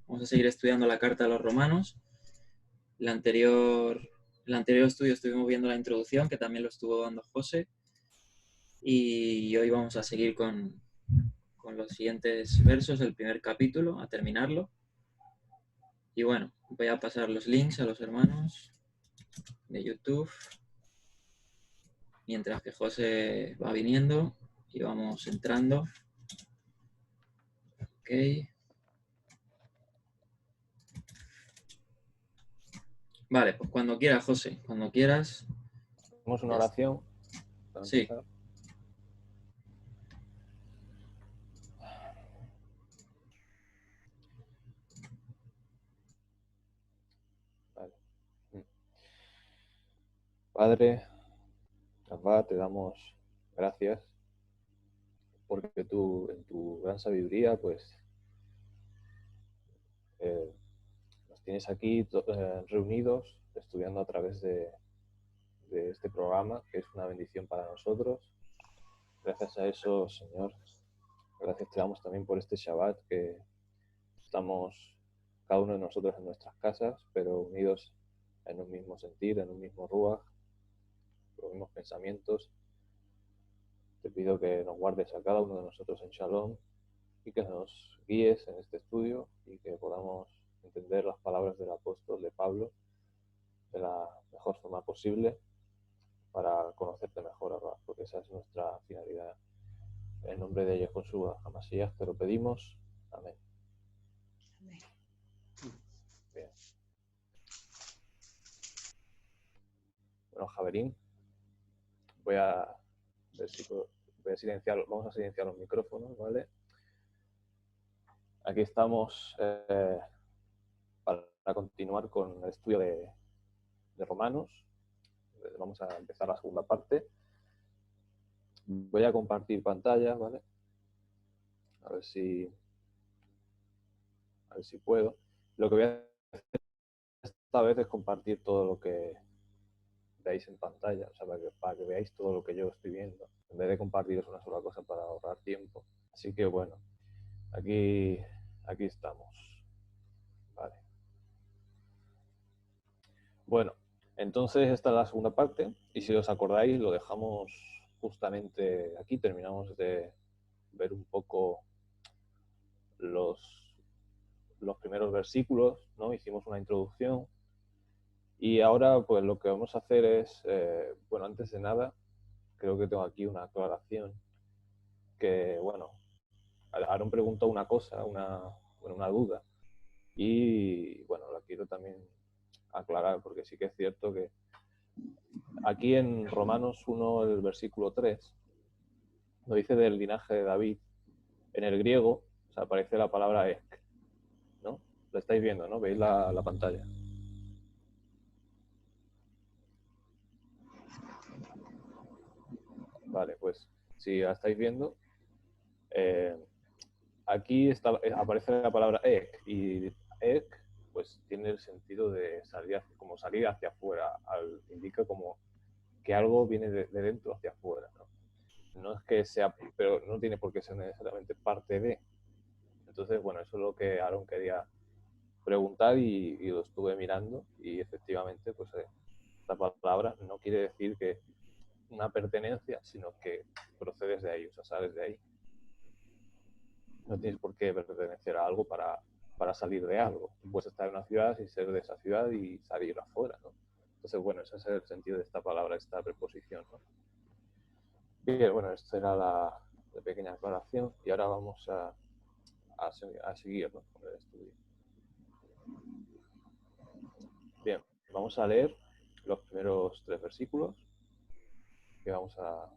Vamos a seguir estudiando la carta a los romanos. El anterior estudio estuvimos viendo la introducción, que también lo estuvo dando José. Y hoy vamos a seguir con los siguientes versos del primer capítulo, a terminarlo. Y bueno, voy a pasar los links a los hermanos de YouTube, mientras que José va viniendo y vamos entrando. Ok. Vale, pues cuando quieras, José, cuando quieras. Hacemos una oración para Sí. empezar. Vale. Padre, Abba, te damos gracias porque tú, en tu gran sabiduría, pues nos tienes aquí reunidos, estudiando a través de este programa, que es una bendición para nosotros. Gracias a eso, Señor, gracias te damos también por este Shabbat, que estamos cada uno de nosotros en nuestras casas, pero unidos en un mismo sentir, en un mismo ruach, los mismos pensamientos. Te pido que nos guardes a cada uno de nosotros en Shalom y que nos guíes en este estudio y que podamos entender las palabras del apóstol de Pablo de la mejor forma posible para conocerte mejor, Abba, porque esa es nuestra finalidad. En nombre de Yehoshua HaMashiach te lo pedimos. Amén. Bien. Bueno, Javerín, voy a silenciar, vamos a silenciar los micrófonos, ¿vale? Aquí estamos para continuar con el estudio de Romanos. Vamos a empezar la segunda parte. Voy a compartir pantalla, ¿vale? A ver si puedo. Lo que voy a hacer esta vez es compartir todo lo que veáis en pantalla, o sea, para que veáis todo lo que yo estoy viendo, en vez de compartiros una sola cosa para ahorrar tiempo. Así que bueno, aquí estamos. Vale. Bueno, entonces esta es la segunda parte, y si os acordáis lo dejamos justamente aquí. Terminamos de ver un poco los primeros versículos, ¿no? Hicimos una introducción y ahora pues lo que vamos a hacer es, bueno, antes de nada, creo que tengo aquí una aclaración que, bueno, Aaron preguntó una cosa, una duda, y bueno, la quiero también aclarar porque sí que es cierto que aquí en Romanos 1, el versículo 3, nos dice del linaje de David. En el griego, o sea, aparece la palabra ek, ¿no? Lo estáis viendo, ¿no? Veis la pantalla. Vale, pues si la estáis viendo, aquí aparece la palabra ek, y ek pues tiene el sentido de salir hacia afuera, indica como que algo viene de dentro hacia afuera, ¿no? No es que sea, pero no tiene por qué ser necesariamente parte de. Entonces, bueno, eso es lo que Aaron quería preguntar y lo estuve mirando, y efectivamente, pues esta palabra no quiere decir que una pertenencia, sino que procedes de ahí, o sea, sales de ahí. No tienes por qué pertenecer a algo para salir de algo. Tú puedes estar en una ciudad y ser de esa ciudad y salir afuera, ¿no? Entonces, bueno, ese es el sentido de esta palabra, esta preposición, ¿no? Bien, bueno, esta era la pequeña aclaración, y ahora vamos a seguir, ¿no?, con el estudio. Bien, vamos a leer los primeros 3 versículos, que vamos a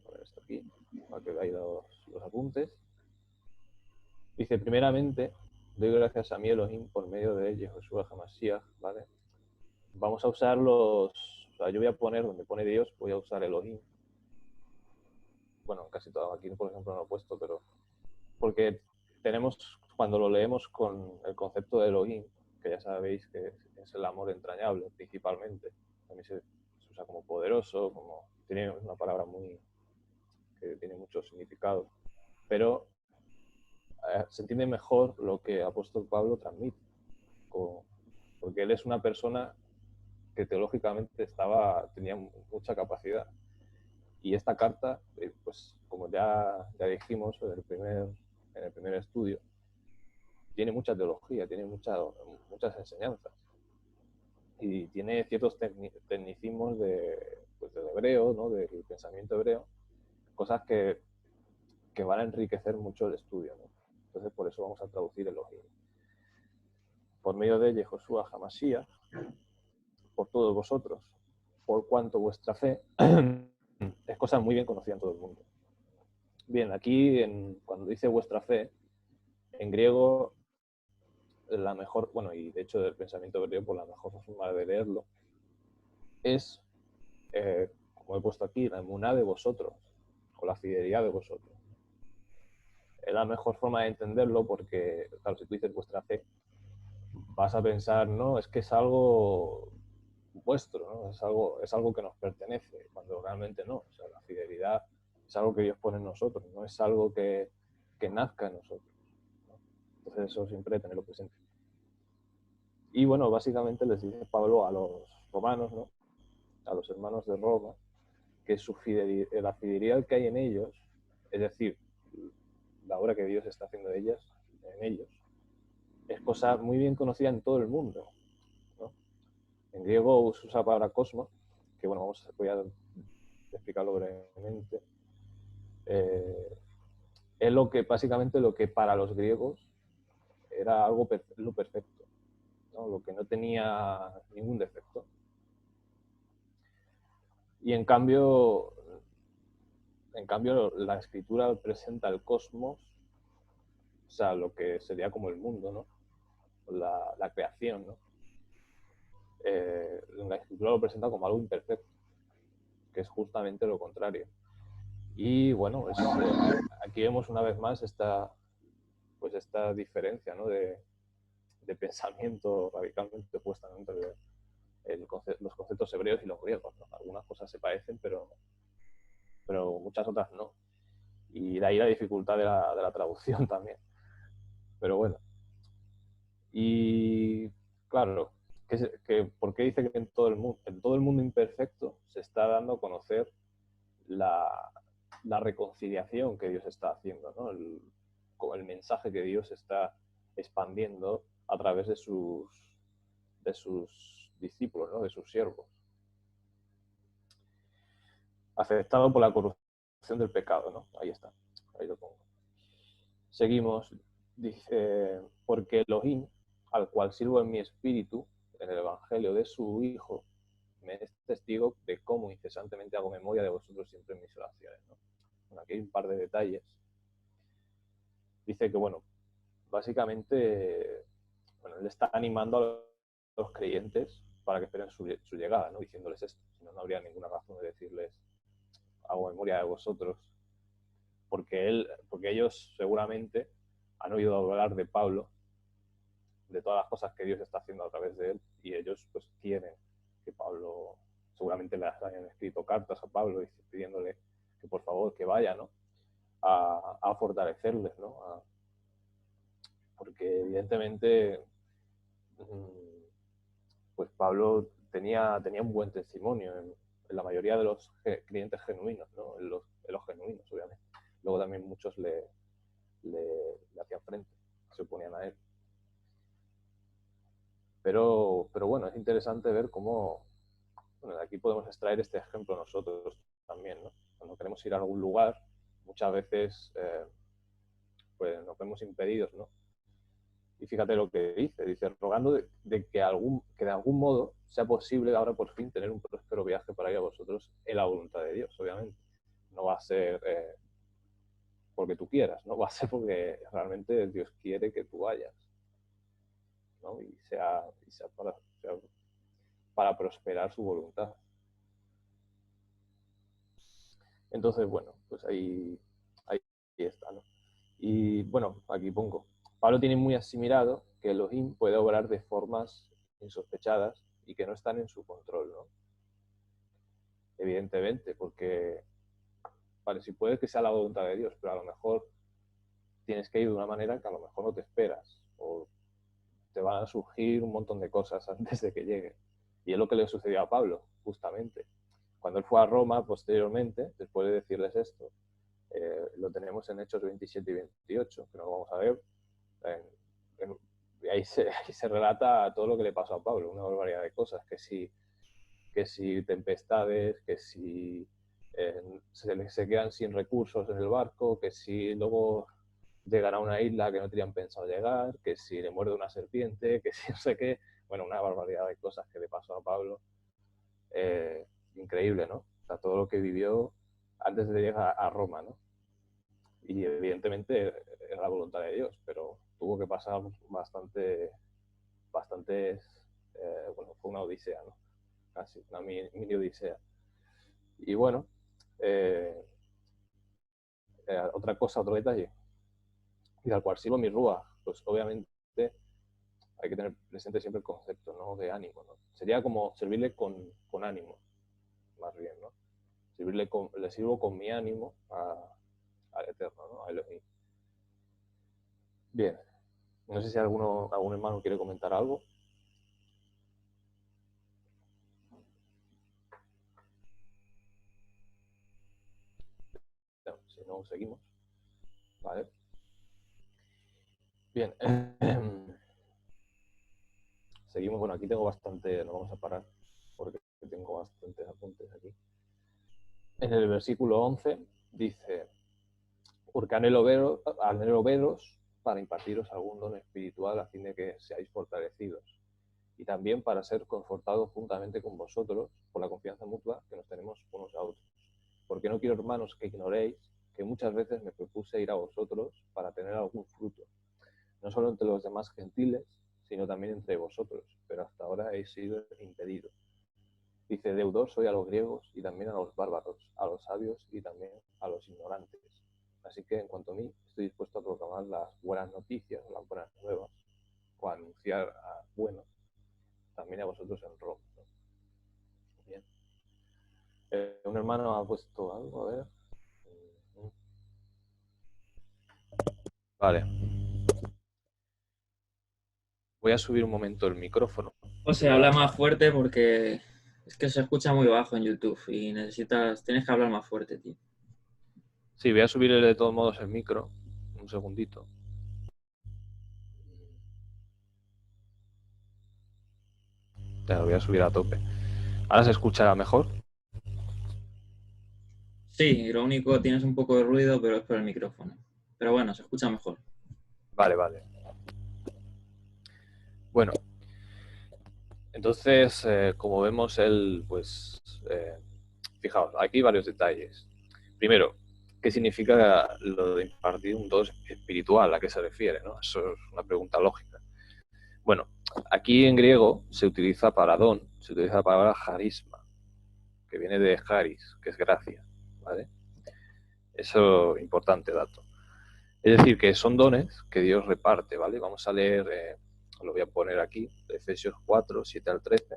poner esto aquí, para que veáis los apuntes. Dice, primeramente, doy gracias a mi Elohim por medio de Yehoshua HaMashiach, ¿vale? Vamos a usar o sea, yo voy a poner, donde pone Dios, voy a usar Elohim. Bueno, casi todo, aquí por ejemplo no lo he puesto, pero porque tenemos, cuando lo leemos con el concepto de Elohim, que ya sabéis que es el amor entrañable principalmente, también se usa como poderoso, como tiene una palabra que tiene mucho significado, pero se entiende mejor lo que el apóstol Pablo transmite, porque él es una persona que teológicamente tenía mucha capacidad. Y esta carta, pues como ya dijimos en el primer estudio, tiene mucha teología, tiene muchas enseñanzas. Y tiene ciertos tecnicismos pues del hebreo, ¿no? Del pensamiento hebreo, cosas que van a enriquecer mucho el estudio, ¿no? Entonces, por eso vamos a traducir Elohim. Por medio de Yehoshua Hamashiach, por todos vosotros, por cuanto vuestra fe es cosa muy bien conocida en todo el mundo. Bien, aquí cuando dice vuestra fe, en griego, la mejor, bueno, y de hecho del pensamiento hebreo, por la mejor forma de leerlo, es, como he puesto aquí, la emuná de vosotros, o la fidelidad de vosotros. Es la mejor forma de entenderlo porque, claro, si tú dices vuestra fe, vas a pensar, no, es que es algo vuestro, ¿no? Es algo que nos pertenece, cuando realmente no. O sea, la fidelidad es algo que Dios pone en nosotros, no es algo que nazca en nosotros, ¿no? Entonces eso siempre hay que tenerlo presente. Y bueno, básicamente les dice Pablo a los romanos, ¿no? A los hermanos de Roma, que la fidelidad que hay en ellos, es decir, la obra que Dios está haciendo en ellos, es cosa muy bien conocida en todo el mundo, ¿no? En griego se usa la palabra cosmos, que bueno, voy a explicarlo brevemente. Es básicamente lo que para los griegos era lo perfecto, ¿no? Lo que no tenía ningún defecto. Y en cambio la escritura presenta el cosmos, o sea, lo que sería como el mundo, ¿no? La creación, ¿no? La escritura lo presenta como algo imperfecto, que es justamente lo contrario. Y bueno, aquí vemos una vez más esta diferencia, ¿no? de pensamiento radicalmente opuesta, ¿no? Entre los conceptos hebreos y los griegos, ¿no? Algunas cosas se parecen, pero muchas otras no. Y de ahí la dificultad de la traducción también. Pero bueno. Y claro, ¿por qué dice que en todo el mundo imperfecto se está dando a conocer la reconciliación que Dios está haciendo, ¿no? El mensaje que Dios está expandiendo a través de sus discípulos, ¿no? De sus siervos, afectado por la corrupción del pecado, ¿no? Ahí está, ahí lo pongo. Seguimos, dice, porque Elohim, al cual sirvo en mi espíritu, en el evangelio de su Hijo, me es testigo de cómo incesantemente hago memoria de vosotros siempre en mis oraciones, ¿no? Bueno, aquí hay un par de detalles. Dice que, bueno, básicamente, bueno, él está animando a los creyentes para que esperen su llegada, ¿no? Diciéndoles esto. Si no, no habría ninguna razón de decirles, hago memoria de vosotros, porque ellos seguramente han oído hablar de Pablo, de todas las cosas que Dios está haciendo a través de él, y ellos pues quieren que Pablo, seguramente le hayan escrito cartas a Pablo pidiéndole que por favor que vaya, ¿no? A fortalecerles, ¿no? Porque evidentemente pues Pablo tenía un buen testimonio en la mayoría de los clientes genuinos, ¿no? En los genuinos, obviamente. Luego también muchos le hacían frente, se oponían a él. Pero bueno, es interesante ver cómo, bueno, de aquí podemos extraer este ejemplo nosotros también, ¿no? Cuando queremos ir a algún lugar, muchas veces pues nos vemos impedidos, ¿no? Y fíjate lo que dice rogando de que de algún modo sea posible ahora por fin tener un próspero viaje para ir a vosotros en la voluntad de Dios, obviamente. No va a ser porque tú quieras, ¿no? Va a ser porque realmente Dios quiere que tú vayas, ¿no? Y sea para prosperar su voluntad. Entonces, bueno, pues ahí está, ¿no? Y bueno, aquí pongo. Pablo tiene muy asimilado que Elohim puede obrar de formas insospechadas y que no están en su control, ¿no? Evidentemente, porque, vale, si puede que sea la voluntad de Dios, pero a lo mejor tienes que ir de una manera que a lo mejor no te esperas, o te van a surgir un montón de cosas antes de que llegue. Y es lo que le sucedió a Pablo, justamente. Cuando él fue a Roma posteriormente, después de decirles esto, lo tenemos en Hechos 27 y 28, que no lo vamos a ver. Ahí se relata todo lo que le pasó a Pablo, una barbaridad de cosas, que si tempestades, que si se quedan sin recursos en el barco, que si luego llegan a una isla que no tenían pensado llegar, que si le muerde una serpiente, que si no sé qué. Bueno, una barbaridad de cosas que le pasó a Pablo. Increíble, ¿no? O sea, todo lo que vivió antes de llegar a Roma, ¿no? Y evidentemente era la voluntad de Dios, pero tuvo que pasar bastantes, bueno, fue una odisea, ¿no? Casi, una mini odisea. Y bueno, otra cosa, otro detalle, y al cual sirvo mi rúa, pues obviamente hay que tener presente siempre el concepto, ¿no?, de ánimo, ¿no? Sería como servirle con ánimo, más bien, ¿no? Le sirvo con mi ánimo al Eterno, ¿no?, a Elohim. Bien, no sé si algún hermano quiere comentar algo. No, si no, seguimos. Vale. Bien. Seguimos. Bueno, aquí tengo bastante, no vamos a parar porque tengo bastantes apuntes aquí. En el versículo 11 dice: porque anhelo veros para impartiros algún don espiritual a fin de que seáis fortalecidos, y también para ser confortados juntamente con vosotros por la confianza mutua que nos tenemos unos a otros. Porque no quiero, hermanos, que ignoréis que muchas veces me propuse ir a vosotros para tener algún fruto, no solo entre los demás gentiles, sino también entre vosotros, pero hasta ahora he sido impedido. Dice: deudor soy a los griegos y también a los bárbaros, a los sabios y también a los ignorantes. Así que, en cuanto a mí, estoy dispuesto a proclamar las buenas noticias, las buenas nuevas, o a anunciar bueno, también a vosotros en Roma, ¿no? Bien. Un hermano ha puesto algo, a ver. Vale. Voy a subir un momento el micrófono. O sea, habla más fuerte porque es que se escucha muy bajo en YouTube y tienes que hablar más fuerte, tío. Sí, voy a subir de todos modos el micro. Un segundito. Ya lo voy a subir a tope. ¿Ahora se escucha mejor? Sí, lo único, tienes un poco de ruido, pero es por el micrófono. Pero bueno, se escucha mejor. Vale, vale. Bueno, entonces, como vemos, fijaos, aquí hay varios detalles. Primero, ¿qué significa lo de impartir un don espiritual? ¿A qué se refiere, no? Eso es una pregunta lógica. Bueno, aquí en griego se utiliza para don, se utiliza la palabra charisma, que viene de charis, que es gracia, ¿vale? Eso, importante dato. Es decir, que son dones que Dios reparte, ¿vale? Vamos a leer, lo voy a poner aquí, Efesios 4, 7 al 13.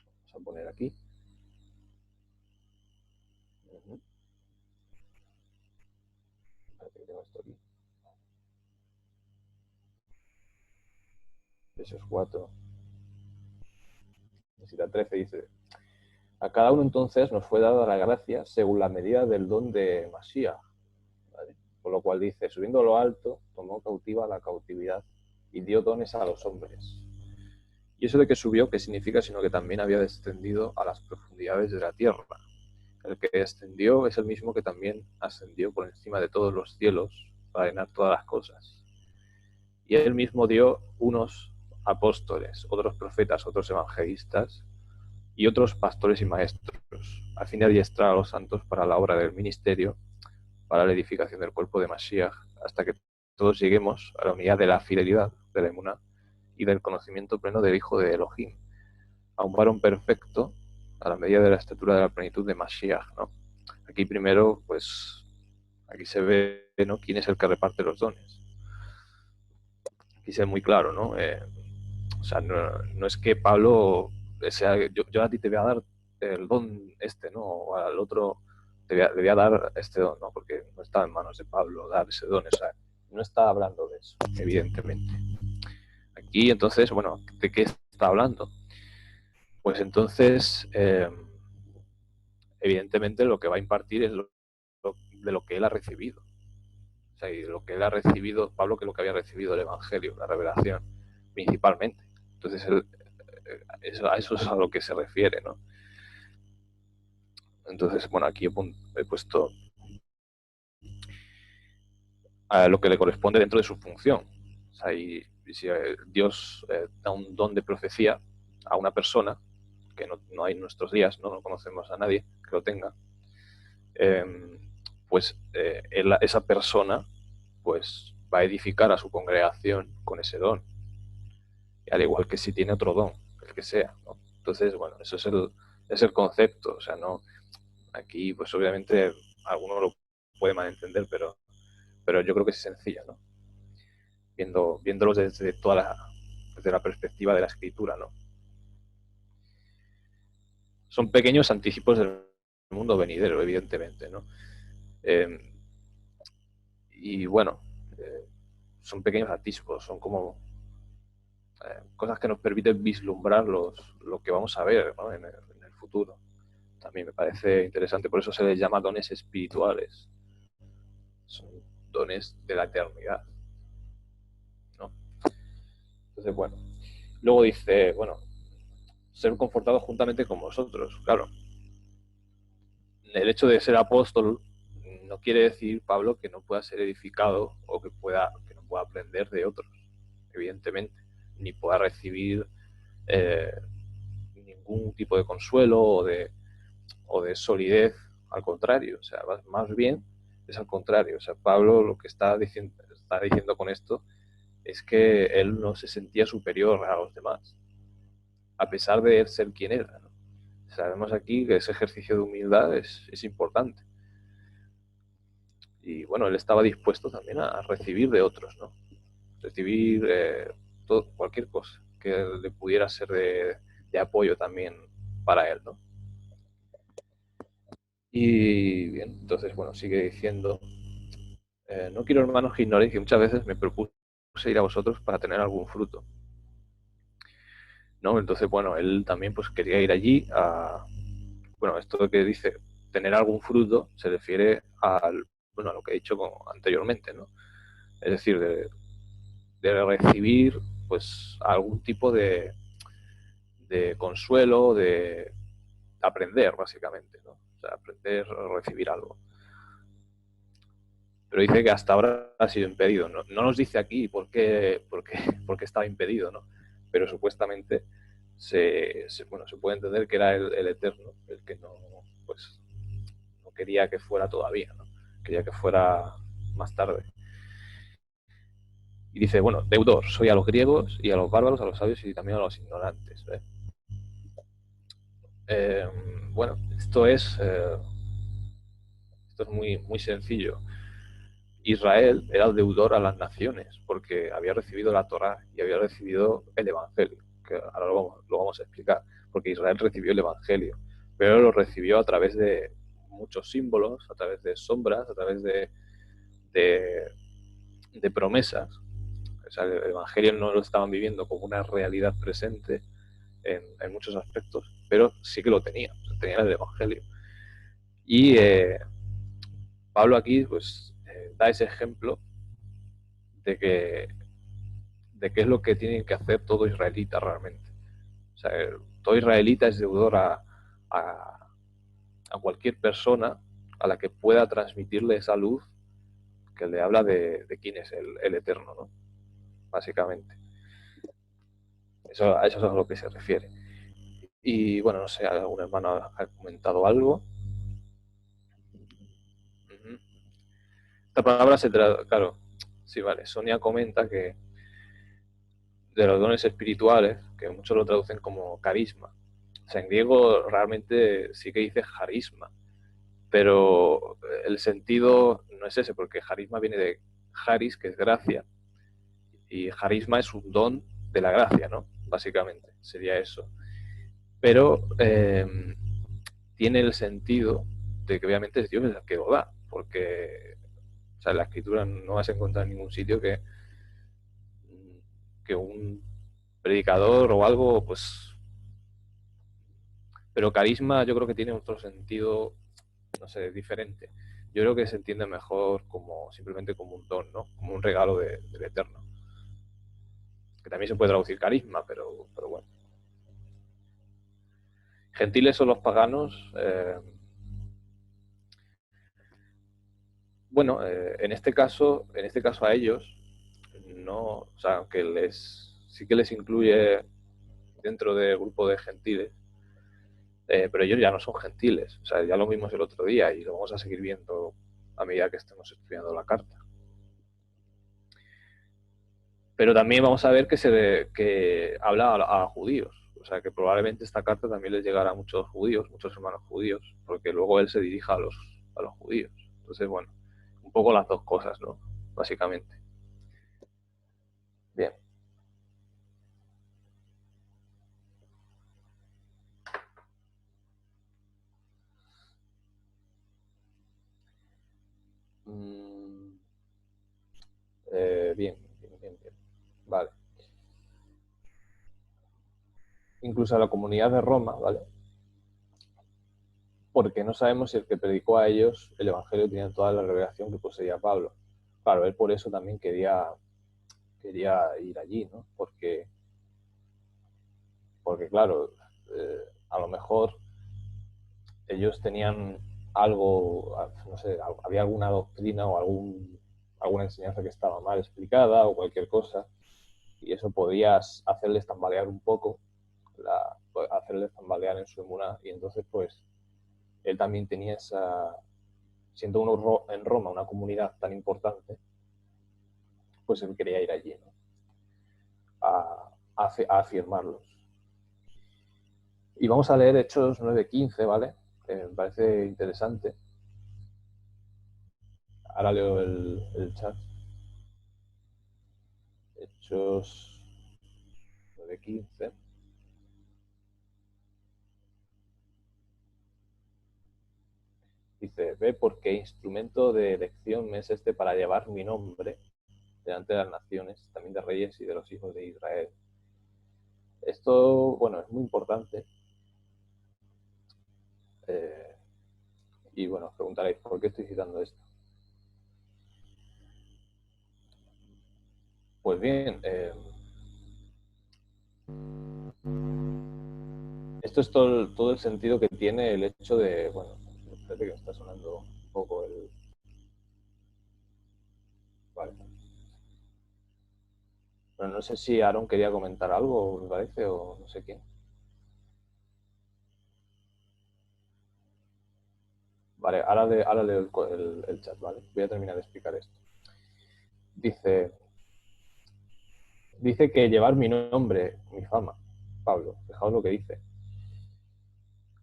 Vamos a poner aquí. Espérate que tengo esto aquí. Efesios 4, 7 al 13 dice: a cada uno entonces nos fue dada la gracia según la medida del don de Mashiach, ¿vale? Por lo cual dice: subiendo a lo alto, tomó cautiva la cautividad y dio dones a los hombres. Y eso de que subió, ¿qué significa? Sino que también había descendido a las profundidades de la tierra. El que descendió es el mismo que también ascendió por encima de todos los cielos para llenar todas las cosas. Y él mismo dio unos apóstoles, otros profetas, otros evangelistas y otros pastores y maestros, a fin de adiestrar a los santos para la obra del ministerio, para la edificación del cuerpo de Mashiach, hasta que todos lleguemos a la unidad de la fidelidad, de la emuná, y del conocimiento pleno del Hijo de Elohim, a un varón perfecto, a la medida de la estatura de la plenitud de Mashiach, ¿no? Aquí primero, pues, aquí se ve, ¿no?, quién es el que reparte los dones. Aquí se ve muy claro, ¿no? O sea, no es que Pablo sea, yo a ti te voy a dar el don este, ¿no? O al otro le voy a dar este don, ¿no? Porque no está en manos de Pablo dar ese don, o sea, no está hablando de eso, evidentemente. Aquí, entonces, bueno, ¿de qué está hablando? Pues entonces, evidentemente lo que va a impartir es de lo que él ha recibido. O sea, y de lo que él ha recibido, Pablo, que es lo que había recibido el Evangelio, la revelación, principalmente. Entonces, a eso es a lo que se refiere, ¿no? Entonces, bueno, aquí he puesto a lo que le corresponde dentro de su función. O sea, y si Dios da un don de profecía a una persona, que no hay en nuestros días, no conocemos a nadie que lo tenga, pues esa persona pues va a edificar a su congregación con ese don, al igual que si tiene otro don, el que sea, ¿no? Entonces, bueno, eso es el concepto. O sea, no, aquí pues obviamente alguno lo puede malentender, pero yo creo que es sencillo, ¿no? Viéndolos desde desde la perspectiva de la escritura, ¿no? Son pequeños anticipos del mundo venidero, evidentemente, ¿no? Y bueno, son pequeños atisbos, son como cosas que nos permiten vislumbrar lo que vamos a ver, ¿no? en el futuro. También me parece interesante, por eso se les llama dones espirituales. Son dones de la eternidad, ¿no? Entonces, bueno, luego dice, bueno, ser confortado juntamente con vosotros. Claro, el hecho de ser apóstol no quiere decir, Pablo, que no pueda ser edificado o que no pueda aprender de otros, evidentemente, ni pueda recibir ningún tipo de consuelo o de solidez. Al contrario, o sea, más bien es al contrario. O sea, Pablo lo que está diciendo con esto es que él no se sentía superior a los demás, a pesar de ser quien era, ¿no? Sabemos aquí que ese ejercicio de humildad es importante. Y bueno, él estaba dispuesto también a recibir de otros, ¿no? Recibir cualquier cosa que le pudiera ser de apoyo también para él, ¿no? Y bien, entonces, bueno, sigue diciendo, no quiero, hermanos, que ignoréis que muchas veces me propuse ir a vosotros para tener algún fruto, ¿no? Entonces, bueno, él también pues quería ir allí bueno, esto que dice tener algún fruto se refiere a lo que he dicho anteriormente, ¿no? Es decir, de recibir pues algún tipo de consuelo, de aprender, básicamente, ¿no? O sea, aprender a recibir algo. Pero dice que hasta ahora ha sido impedido. No nos dice aquí por qué estaba impedido, ¿no? Pero supuestamente se puede entender que era el Eterno, el que no quería que fuera todavía, ¿no? Quería que fuera más tarde. Y dice, bueno, deudor, soy a los griegos y a los bárbaros, a los sabios y también a los ignorantes, ¿eh? Bueno, esto es muy, muy sencillo. Israel era el deudor a las naciones porque había recibido la Torá y había recibido el Evangelio, que ahora lo vamos a explicar, porque Israel recibió el Evangelio, pero lo recibió a través de muchos símbolos, a través de sombras, a través de promesas. O sea, el Evangelio no lo estaban viviendo como una realidad presente en muchos aspectos, pero sí que lo tenían, tenían el Evangelio. Y Pablo aquí pues da ese ejemplo de qué es lo que tiene que hacer todo israelita realmente. O sea, todo israelita es deudor a cualquier persona a la que pueda transmitirle esa luz que le habla de quién es el Eterno, ¿no? Básicamente. A eso es a lo que se refiere. Y bueno, no sé, algún hermano ha comentado algo. Esta palabra claro, sí, vale. Sonia comenta que de los dones espirituales, que muchos lo traducen como carisma. O sea, en griego realmente sí que dice charisma, pero el sentido no es ese, porque charisma viene de charis, que es gracia, y carisma es un don de la gracia, ¿no? Básicamente, sería eso. Pero tiene el sentido de que obviamente es Dios el que lo da, porque o sea, en la escritura no vas a encontrar en ningún sitio que un predicador o algo, pues... Pero carisma yo creo que tiene otro sentido, no sé, diferente. Yo creo que se entiende mejor como simplemente como un don, ¿no? Como un regalo del Eterno. Que también se puede traducir carisma, pero bueno. Gentiles son los paganos. Bueno, en este caso a ellos, no, o sea, aunque sí que les incluye dentro del grupo de gentiles, pero ellos ya no son gentiles. O sea, ya lo vimos el otro día y lo vamos a seguir viendo a medida que estemos estudiando la carta. Pero también vamos a ver que habla a judíos. O sea, que probablemente esta carta también les llegará a muchos judíos, muchos hermanos judíos, porque luego él se dirija a los judíos. Entonces, bueno, un poco las dos cosas, ¿no? Básicamente. Bien. Bien. Vale. Incluso a la comunidad de Roma, ¿vale? Porque no sabemos si el que predicó a ellos el Evangelio tenía toda la revelación que poseía Pablo. Claro, él por eso también quería ir allí, ¿no? Porque claro, a lo mejor ellos tenían algo, no sé, había alguna doctrina o alguna enseñanza que estaba mal explicada o cualquier cosa, y eso podía hacerles tambalear un poco, hacerles tambalear en su emuná, y entonces pues él también tenía siendo uno en Roma una comunidad tan importante, pues él quería ir allí, ¿no? A afirmarlos. Y vamos a leer Hechos 9:15, ¿vale? Me parece interesante. Ahora leo el chat. Hechos 9:15. Dice, ve porque instrumento de elección me es este para llevar mi nombre delante de las naciones, también de reyes y de los hijos de Israel. Esto, bueno, es muy importante. Y bueno, os preguntaréis, ¿por qué estoy citando esto? Pues bien, esto es todo el sentido que tiene el hecho de, bueno, espérate que me está sonando un poco el... Vale. Bueno, no sé si Aaron quería comentar algo, me parece, o no sé quién. Vale, ahora leo el chat, ¿vale? Voy a terminar de explicar esto. Dice que llevar mi nombre, mi fama, Pablo, fijaos lo que dice.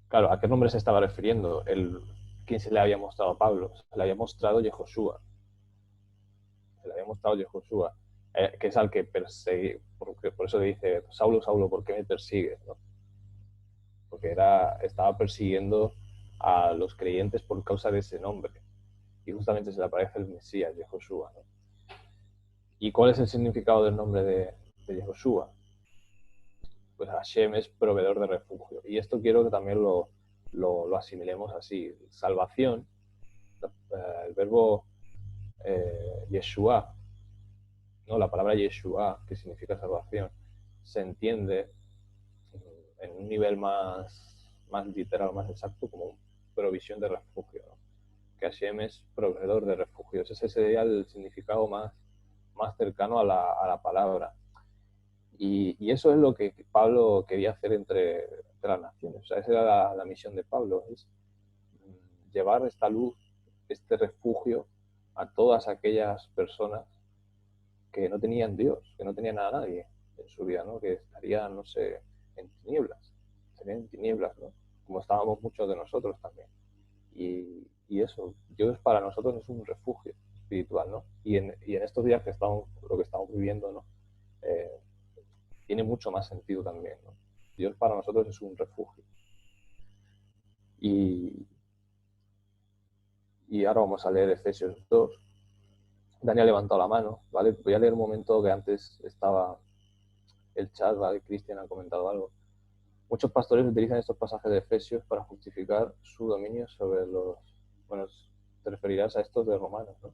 Claro, ¿a qué nombre se estaba refiriendo? ¿Quién se le había mostrado a Pablo? Se le había mostrado Yehoshua. Se le había mostrado Yehoshua, que es al que perseguí. Por eso dice, Saulo, Saulo, ¿por qué me persigues? ¿No? Porque estaba persiguiendo a los creyentes por causa de ese nombre. Y justamente se le aparece el Mesías, Yehoshua, ¿no? ¿Y cuál es el significado del nombre de Yehoshua? Pues Hashem es proveedor de refugio. Y esto quiero que también lo asimilemos así. Salvación, el verbo Yeshua, ¿no? La palabra Yeshua, que significa salvación, se entiende en un nivel más literal, más exacto, como provisión de refugio, ¿no? Que Hashem es proveedor de refugios. Ese sería el significado más cercano a la palabra. Y eso es lo que Pablo quería hacer entre las naciones. O sea, esa era la misión de Pablo, es llevar esta luz, este refugio a todas aquellas personas que no tenían Dios, que no tenían a nadie en su vida, ¿no? Que estarían, no sé, en tinieblas, estarían en tinieblas, ¿no? Como estábamos muchos de nosotros también. Y eso, Dios para nosotros es un refugio espiritual, ¿no? Y en estos días lo que estamos viviendo, ¿no? Eh, tiene mucho más sentido también, ¿no? Dios para nosotros es un refugio. Y, Y ahora vamos a leer Efesios 2. Dani ha levantado la mano, ¿vale? Voy a leer un momento que antes estaba el chat, ¿vale? Cristian ha comentado algo. Muchos pastores utilizan estos pasajes de Efesios para justificar su dominio sobre los... Bueno, te referirás a estos de Romanos, ¿no?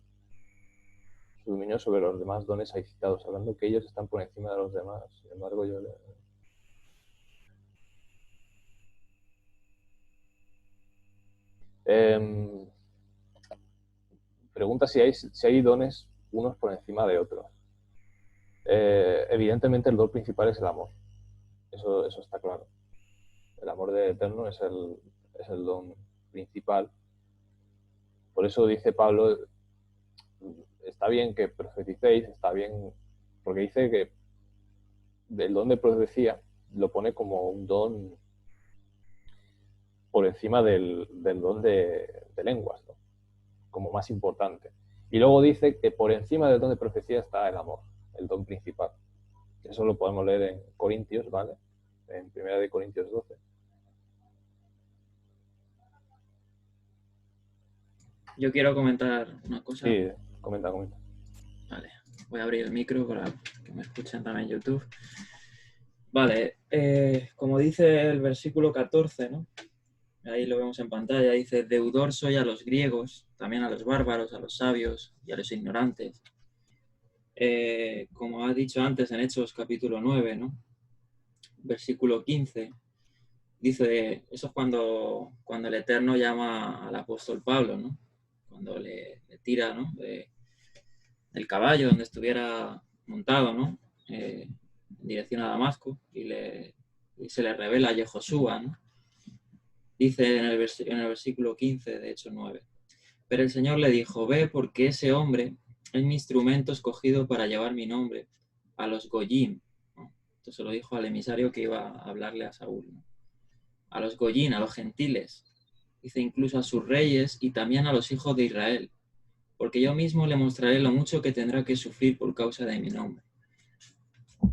Su dominio sobre los demás dones ahí citados, hablando que ellos están por encima de los demás. Sin embargo, yo... Pregunta si hay dones unos por encima de otros. Evidentemente el don principal es el amor. Eso está claro. El amor de eterno es el don principal. Por eso dice Pablo, está bien que profeticéis, está bien, porque dice que el don de profecía lo pone como un don por encima del don de lenguas, ¿no? Como más importante. Y luego dice que por encima del don de profecía está el amor, el don principal. Eso lo podemos leer en Corintios, ¿vale? En 1 Corintios 12. Yo quiero comentar una cosa. Sí, comenta. Vale, voy a abrir el micro para que me escuchen también en YouTube. Vale, como dice el versículo 14, ¿no? Ahí lo vemos en pantalla, dice, deudor soy a los griegos, también a los bárbaros, a los sabios y a los ignorantes. Como ha dicho antes en Hechos capítulo 9, ¿no? Versículo 15, dice, eso es cuando el Eterno llama al apóstol Pablo, ¿no? Cuando le tira, ¿no? Del caballo donde estuviera montado, ¿no? En dirección a Damasco y se le revela a Yehoshua, ¿no? Dice en el versículo 15 de Hechos 9, pero el Señor le dijo, ve porque ese hombre es mi instrumento escogido para llevar mi nombre a los Goyim, ¿no? Esto se lo dijo al emisario que iba a hablarle a Saúl, ¿no? A los Goyim, a los gentiles, dice incluso a sus reyes y también a los hijos de Israel, porque yo mismo le mostraré lo mucho que tendrá que sufrir por causa de mi nombre.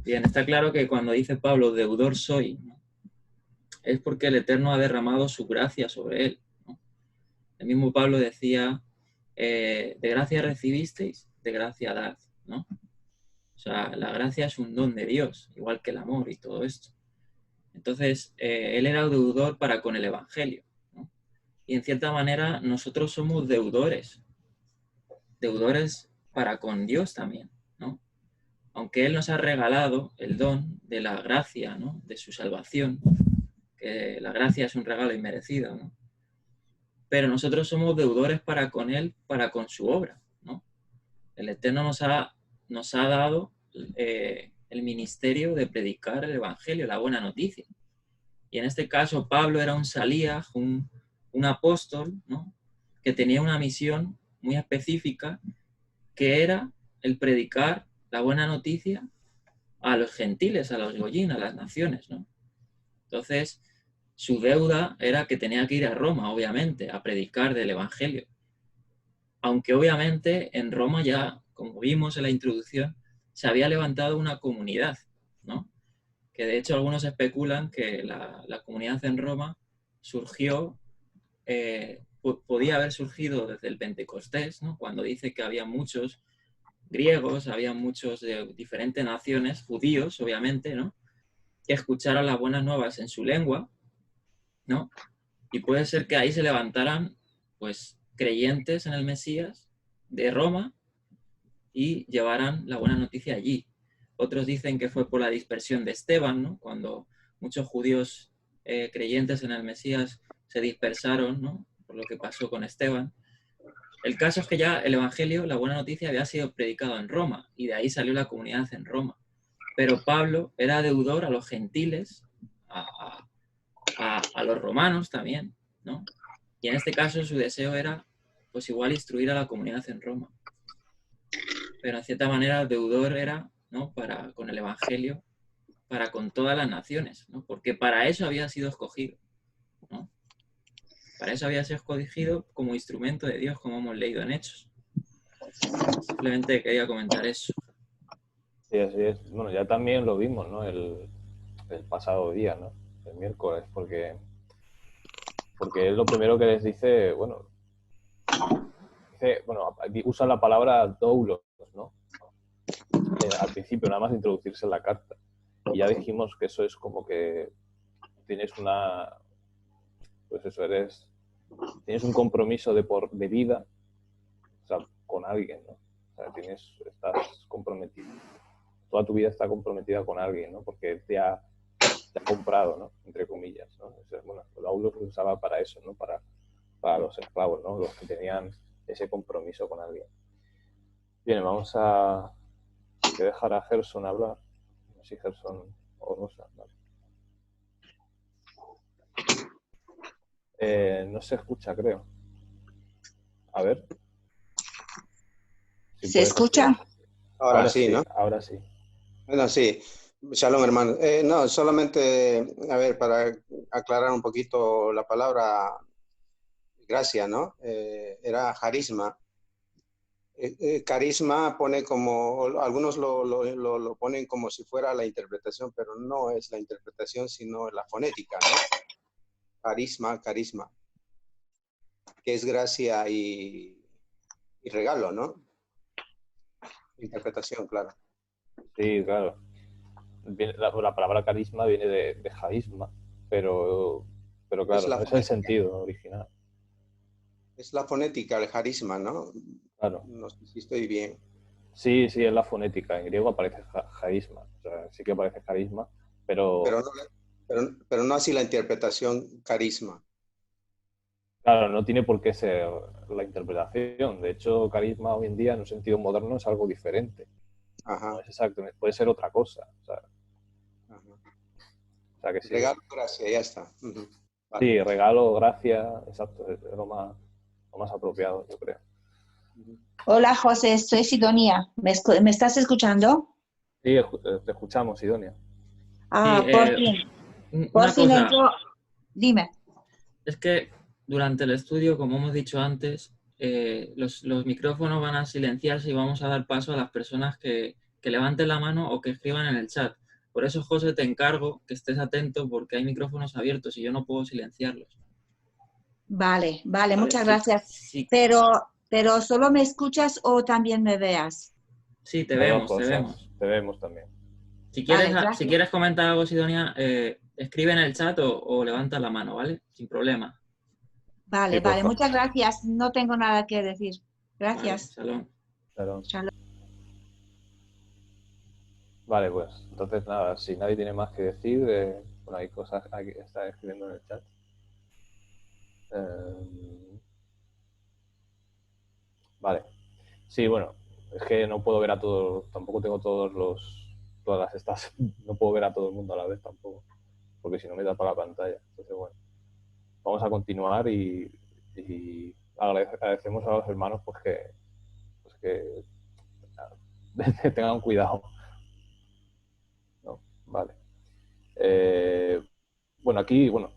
Bien, está claro que cuando dice Pablo, deudor soy, ¿no? Es porque el Eterno ha derramado su gracia sobre él, ¿no? El mismo Pablo decía, de gracia recibisteis, de gracia dad, ¿no? O sea, la gracia es un don de Dios, igual que el amor y todo esto. Entonces, él era deudor para con el Evangelio, ¿no? Y en cierta manera nosotros somos deudores para con Dios también, ¿no? Aunque Él nos ha regalado el don de la gracia, ¿no? De su salvación, que la gracia es un regalo inmerecido, ¿no? Pero nosotros somos deudores para con Él, para con su obra, ¿no? El Eterno nos ha dado el ministerio de predicar el Evangelio, la buena noticia. Y en este caso Pablo era un salías, un apóstol, ¿no? Que tenía una misión muy específica, que era el predicar la buena noticia a los gentiles, a los goyín, a las naciones, ¿no? Entonces, su deuda era que tenía que ir a Roma, obviamente, a predicar del Evangelio. Aunque obviamente en Roma ya, como vimos en la introducción, se había levantado una comunidad, ¿no? Que de hecho algunos especulan que la comunidad en Roma surgió, podía haber surgido desde el Pentecostés, ¿no? Cuando dice que había muchos griegos, había muchos de diferentes naciones, judíos, obviamente, ¿no? Que escucharan las buenas nuevas en su lengua, ¿no? Y puede ser que ahí se levantaran, pues, creyentes en el Mesías de Roma y llevaran la buena noticia allí. Otros dicen que fue por la dispersión de Esteban, ¿no? Cuando muchos judíos creyentes en el Mesías se dispersaron, ¿no? Por lo que pasó con Esteban. El caso es que ya el Evangelio, la buena noticia, había sido predicado en Roma y de ahí salió la comunidad en Roma. Pero Pablo era deudor a los gentiles, a los romanos también, ¿no? Y en este caso su deseo era, pues igual, instruir a la comunidad en Roma. Pero en cierta manera el deudor era, ¿no? Para con el Evangelio, para con todas las naciones, ¿no? Porque para eso había sido escogido, ¿no? Para eso había sido escogido como instrumento de Dios, como hemos leído en Hechos. Simplemente quería comentar eso. Sí, así es. Bueno, ya también lo vimos, ¿no? El pasado día, ¿no? El miércoles, porque es lo primero que les dice, bueno, dice, bueno, aquí usa la palabra doulos, ¿no? Al principio, nada más de introducirse en la carta. Y ya dijimos que eso es como que tienes una, pues eso, tienes un compromiso de vida, o sea, con alguien, ¿no? O sea, estás comprometido. Toda tu vida está comprometida con alguien, ¿no? Porque él te ha comprado, ¿no? Entre comillas, ¿no? O sea, bueno, el aulo se usaba para eso, ¿no? Para los esclavos, ¿no? Los que tenían ese compromiso con alguien. Bien, vamos a dejar a Gerson hablar. No sé si Gerson o Rosa, ¿vale? No se escucha, creo. A ver. Si ¿Se puedes escucha? Ahora sí, ¿no? Ahora sí. Bueno, sí. Shalom, hermano. No, solamente, a ver, para aclarar un poquito la palabra gracia, ¿no? Era carisma. Carisma pone como, algunos lo ponen como si fuera la interpretación, pero no es la interpretación, sino la fonética, ¿no? Carisma, que es gracia y regalo, ¿no? Interpretación, claro. Sí, claro. La palabra carisma viene de carisma, pero claro, no es el sentido original. Es la fonética, el carisma, ¿no? Claro. No sé si estoy bien. Sí, es la fonética. En griego aparece carisma. O sea, sí que aparece carisma, pero Pero no así la interpretación carisma. claro, no tiene por qué ser la interpretación. De hecho, carisma hoy en día, en un sentido moderno, es algo diferente. Ajá. No es exacto, puede ser otra cosa. Ajá. O sea que sí. Regalo, gracia, ya está. Uh-huh. Vale. Sí, regalo, gracia, exacto, es lo más apropiado, yo creo. Hola, José, soy Sidonia. ¿Me estás escuchando? Sí, te escuchamos, Sidonia. Ah, Sí, por fin. Por una fin cosa, entró. Dime. es que durante el estudio, como hemos dicho antes, los micrófonos van a silenciarse y vamos a dar paso a las personas que levanten la mano o que escriban en el chat. Por eso, José, te encargo que estés atento porque hay micrófonos abiertos y yo no puedo silenciarlos. Vale, Vale, muchas sí, gracias. sí, Pero ¿solo me escuchas o también me veas? sí, te Las dos vemos, te cosas, vemos. te vemos también. Si Vale, si gracias. quieres comentar algo, Sidonia, escribe en el chat o levanta la mano, ¿vale? Sin problema. Sí, Vale, muchas gracias. No tengo nada que decir. Vale, Gracias. salón. Claro. Shalom. Vale, pues entonces nada, si nadie tiene más que decir, bueno, hay cosas que está escribiendo en el chat. Vale. Sí, bueno, es que no puedo ver a todos, tampoco tengo todas las estas, no puedo ver a todo el mundo a la vez tampoco, porque si no me tapa la pantalla. Entonces, bueno, vamos a continuar y agradecemos a los hermanos que tengan cuidado. ¿No? Vale. Bueno, aquí, bueno,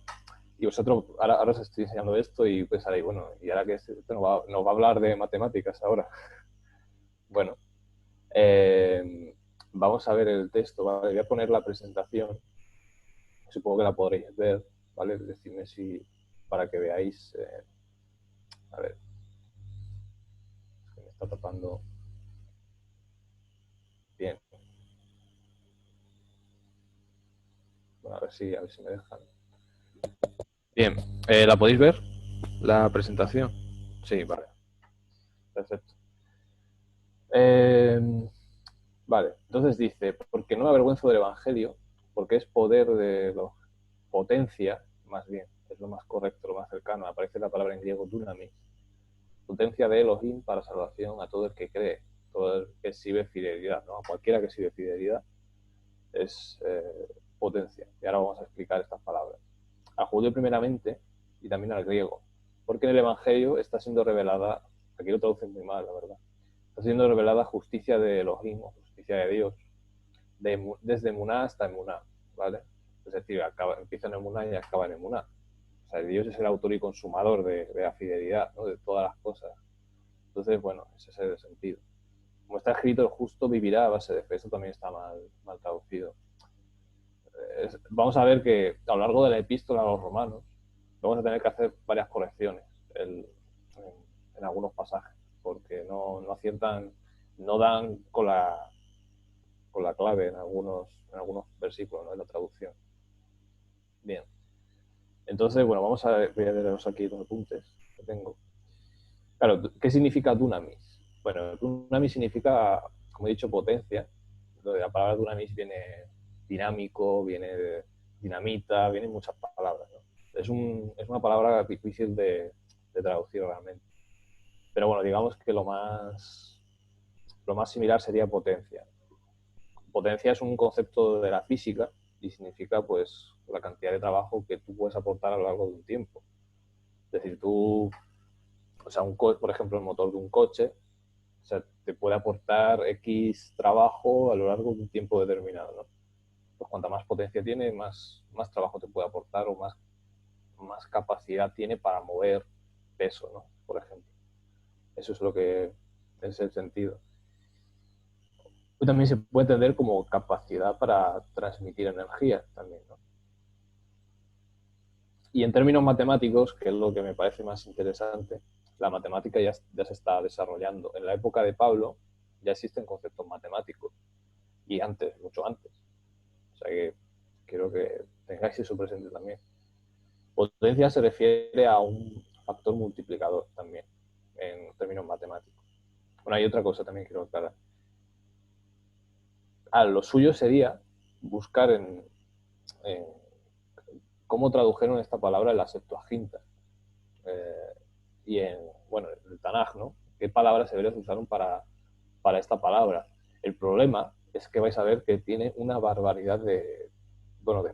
y vosotros ahora os estoy enseñando esto y pensaréis, bueno, y ahora que esto nos va a hablar de matemáticas ahora. Bueno, vamos a ver el texto, ¿vale? Voy a poner la presentación, supongo que la podréis ver, ¿vale? Decidme si, para que veáis, a ver, es que me está tapando bien. Bueno, a ver si me dejan. Bien, ¿la podéis ver? La presentación. Sí, vale. Perfecto. Vale, entonces dice, porque no me avergüenzo del Evangelio, porque es poder de potencia, más bien, es lo más correcto, lo más cercano, aparece la palabra en griego dunamis, potencia de Elohim para salvación a todo el que cree, todo el que exhibe fidelidad, ¿no? A cualquiera que exhibe fidelidad es potencia. Y ahora vamos a explicar estas palabras. Al judío primeramente y también al griego, porque en el Evangelio está siendo revelada, aquí lo traducen muy mal, la verdad, está siendo revelada justicia de Elohim, justicia de Dios, desde Emuná hasta Emuná, ¿vale? Es decir, empieza en Emuná y acaba en Emuná. O sea, Dios es el autor y consumador de la fidelidad, ¿no? De todas las cosas. Entonces, bueno, ese es el sentido. Como está escrito, el justo vivirá a base de fe. Eso también está mal traducido. Vamos a ver que a lo largo de la epístola a los romanos vamos a tener que hacer varias correcciones en algunos pasajes. no aciertan, no dan con la clave en algunos versículos, ¿no? En la traducción. Bien. Entonces, bueno, voy a leeros aquí los apuntes que tengo. Claro, ¿qué significa dunamis? Bueno, dunamis significa, como he dicho, potencia. Lo de la palabra dunamis viene dinámico, viene de dinamita, vienen muchas palabras, ¿no? Es una palabra difícil de traducir realmente. Pero bueno, digamos que lo más similar sería potencia. Potencia es un concepto de la física y significa pues la cantidad de trabajo que tú puedes aportar a lo largo de un tiempo. Es decir, por ejemplo, el motor de un coche, o sea, te puede aportar X trabajo a lo largo de un tiempo determinado, ¿no? Pues cuanta más potencia tiene, más trabajo te puede aportar o más capacidad tiene para mover peso, ¿no? Por ejemplo. Eso es lo que es el sentido. Y también se puede entender como capacidad para transmitir energía también, ¿no? Y en términos matemáticos, que es lo que me parece más interesante, la matemática ya se está desarrollando. En la época de Pablo ya existen conceptos matemáticos. Y antes, mucho antes. O sea que quiero que tengáis eso presente también. Potencia se refiere a un factor multiplicador también, en términos matemáticos. Bueno, hay otra cosa también que quiero aclarar. Lo suyo sería buscar en cómo tradujeron esta palabra en la Septuaginta. Y en el Tanaj, ¿no? ¿Qué palabras hebreas usaron para esta palabra? El problema es que vais a ver que tiene una barbaridad de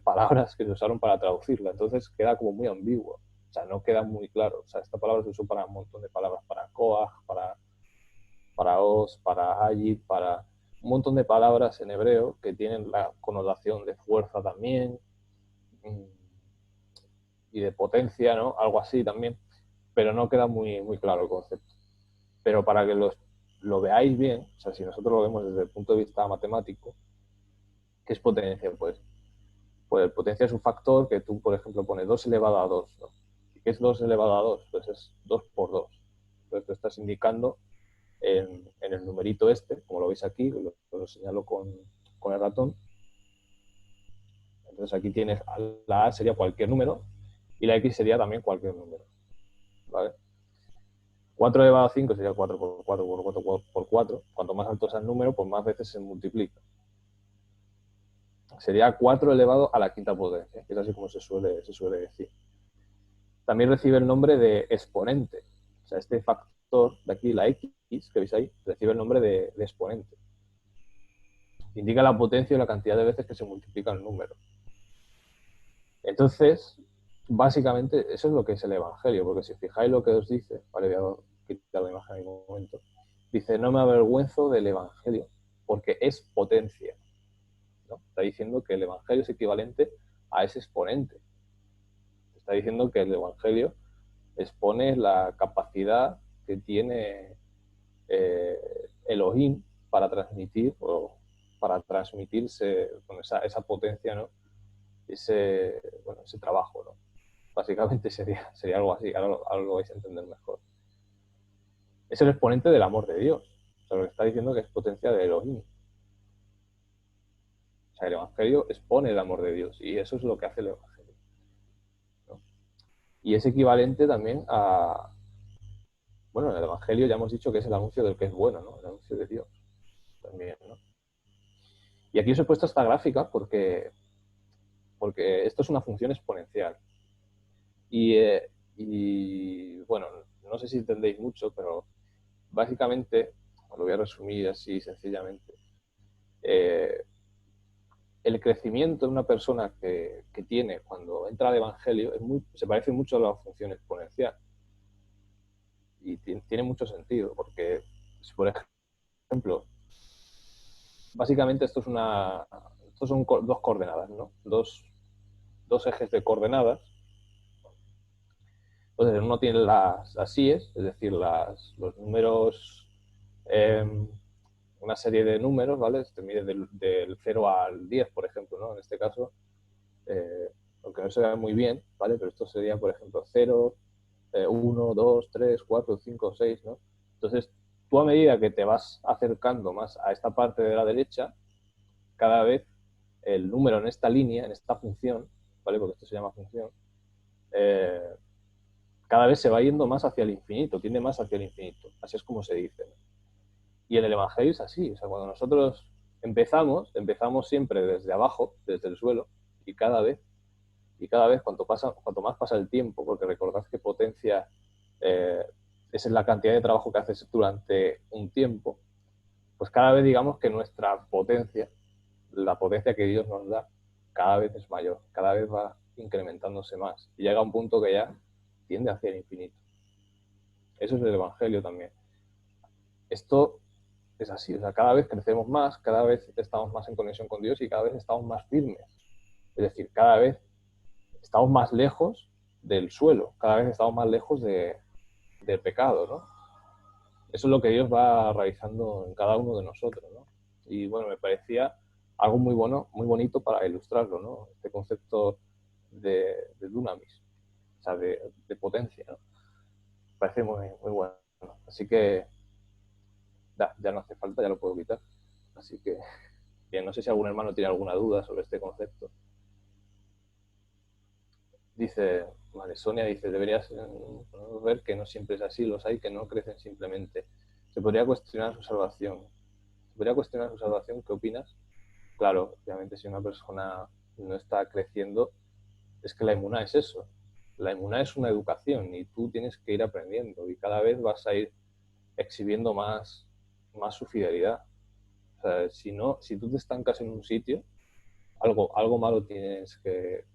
palabras que se usaron para traducirla. Entonces queda como muy ambiguo. O sea, no queda muy claro. O sea, esta palabra se usó para un montón de palabras, para Koach, para Os, para Ayid, para un montón de palabras en hebreo que tienen la connotación de fuerza también y de potencia, ¿no? Algo así también, pero no queda muy, muy claro el concepto. Pero para que lo veáis bien, o sea, si nosotros lo vemos desde el punto de vista matemático, ¿qué es potencia? Pues potencia es un factor que tú, por ejemplo, pones 2 elevado a 2, ¿no? ¿Y qué es 2 elevado a 2? Pues es 2 por 2. Entonces tú estás indicando en el numerito este, como lo veis aquí, lo señalo con el ratón. Entonces aquí tienes la A sería cualquier número y la X sería también cualquier número, ¿vale? 4 elevado a 5 sería 4 por 4 por 4 por 4. Cuanto más alto sea el número, pues más veces se multiplica. Sería 4 elevado a la quinta potencia, que es así como se suele decir. También recibe el nombre de exponente. O sea, este factor de aquí, la X, que veis ahí, recibe el nombre de exponente. Indica la potencia y la cantidad de veces que se multiplica el número. Entonces, básicamente, eso es lo que es el Evangelio, porque si fijáis lo que os dice, vale, voy a quitar la imagen en un momento, dice, no me avergüenzo del Evangelio, porque es potencia, ¿no? Está diciendo que el Evangelio es equivalente a ese exponente. Está diciendo que el Evangelio expone la capacidad que tiene Elohim para transmitir o para transmitirse con esa potencia, ¿no? Ese trabajo, ¿no? Básicamente sería algo así, ahora lo vais a entender mejor. Es el exponente del amor de Dios. O sea, lo que está diciendo que es potencia de Elohim. O sea, el Evangelio expone el amor de Dios y eso es lo que hace el Evangelio, ¿no? Y es equivalente también a... Bueno, en el Evangelio ya hemos dicho que es el anuncio del que es bueno, ¿no? El anuncio de Dios también, ¿no? Y aquí os he puesto esta gráfica porque esto es una función exponencial. Y bueno, no sé si entendéis mucho, pero básicamente, os lo voy a resumir así sencillamente, el crecimiento de una persona que tiene cuando entra al Evangelio se parece mucho a la función exponencial. Y tiene mucho sentido, porque si por ejemplo, básicamente esto son dos coordenadas, ¿no? Dos ejes de coordenadas. Entonces uno tiene las síes, es decir, los números, una serie de números, ¿vale? Se mide del 0 al 10, por ejemplo, ¿no? En este caso, aunque no se vea muy bien, ¿vale? Pero esto sería, por ejemplo, 0, 1, 2, 3, 4, 5, 6, ¿no? Entonces, tú a medida que te vas acercando más a esta parte de la derecha, cada vez el número en esta línea, en esta función, ¿vale? Porque esto se llama función, cada vez se va yendo más hacia el infinito, tiende más hacia el infinito. Así es como se dice, ¿no? Y en el Evangelio es así. O sea, cuando nosotros empezamos siempre desde abajo, desde el suelo, y cada vez cuanto más pasa el tiempo, porque recordad que potencia es la cantidad de trabajo que haces durante un tiempo, pues cada vez digamos que nuestra potencia, la potencia que Dios nos da, cada vez es mayor, cada vez va incrementándose más. Y llega a un punto que ya tiende hacia el infinito. Eso es el Evangelio también. Esto es así, o sea, cada vez crecemos más, cada vez estamos más en conexión con Dios y cada vez estamos más firmes. Es decir, cada vez estamos más lejos del suelo, cada vez estamos más lejos del pecado, ¿no? Eso es lo que Dios va realizando en cada uno de nosotros, ¿no? Y bueno, me parecía algo muy bueno, muy bonito para ilustrarlo, ¿no? Este concepto de dunamis, o sea, de potencia, ¿no? Me parece muy, muy bueno. Así que ya no hace falta, ya lo puedo quitar. Así que, bien, no sé si algún hermano tiene alguna duda sobre este concepto. Dice, vale, Sonia dice, deberías ver que no siempre es así, los hay que no crecen simplemente. Se podría cuestionar su salvación. Se podría cuestionar su salvación, ¿qué opinas? Claro, obviamente si una persona no está creciendo, es que la emuná es eso. La emuná es una educación y tú tienes que ir aprendiendo y cada vez vas a ir exhibiendo más su fidelidad. O sea, si tú te estancas en un sitio, algo malo tienes que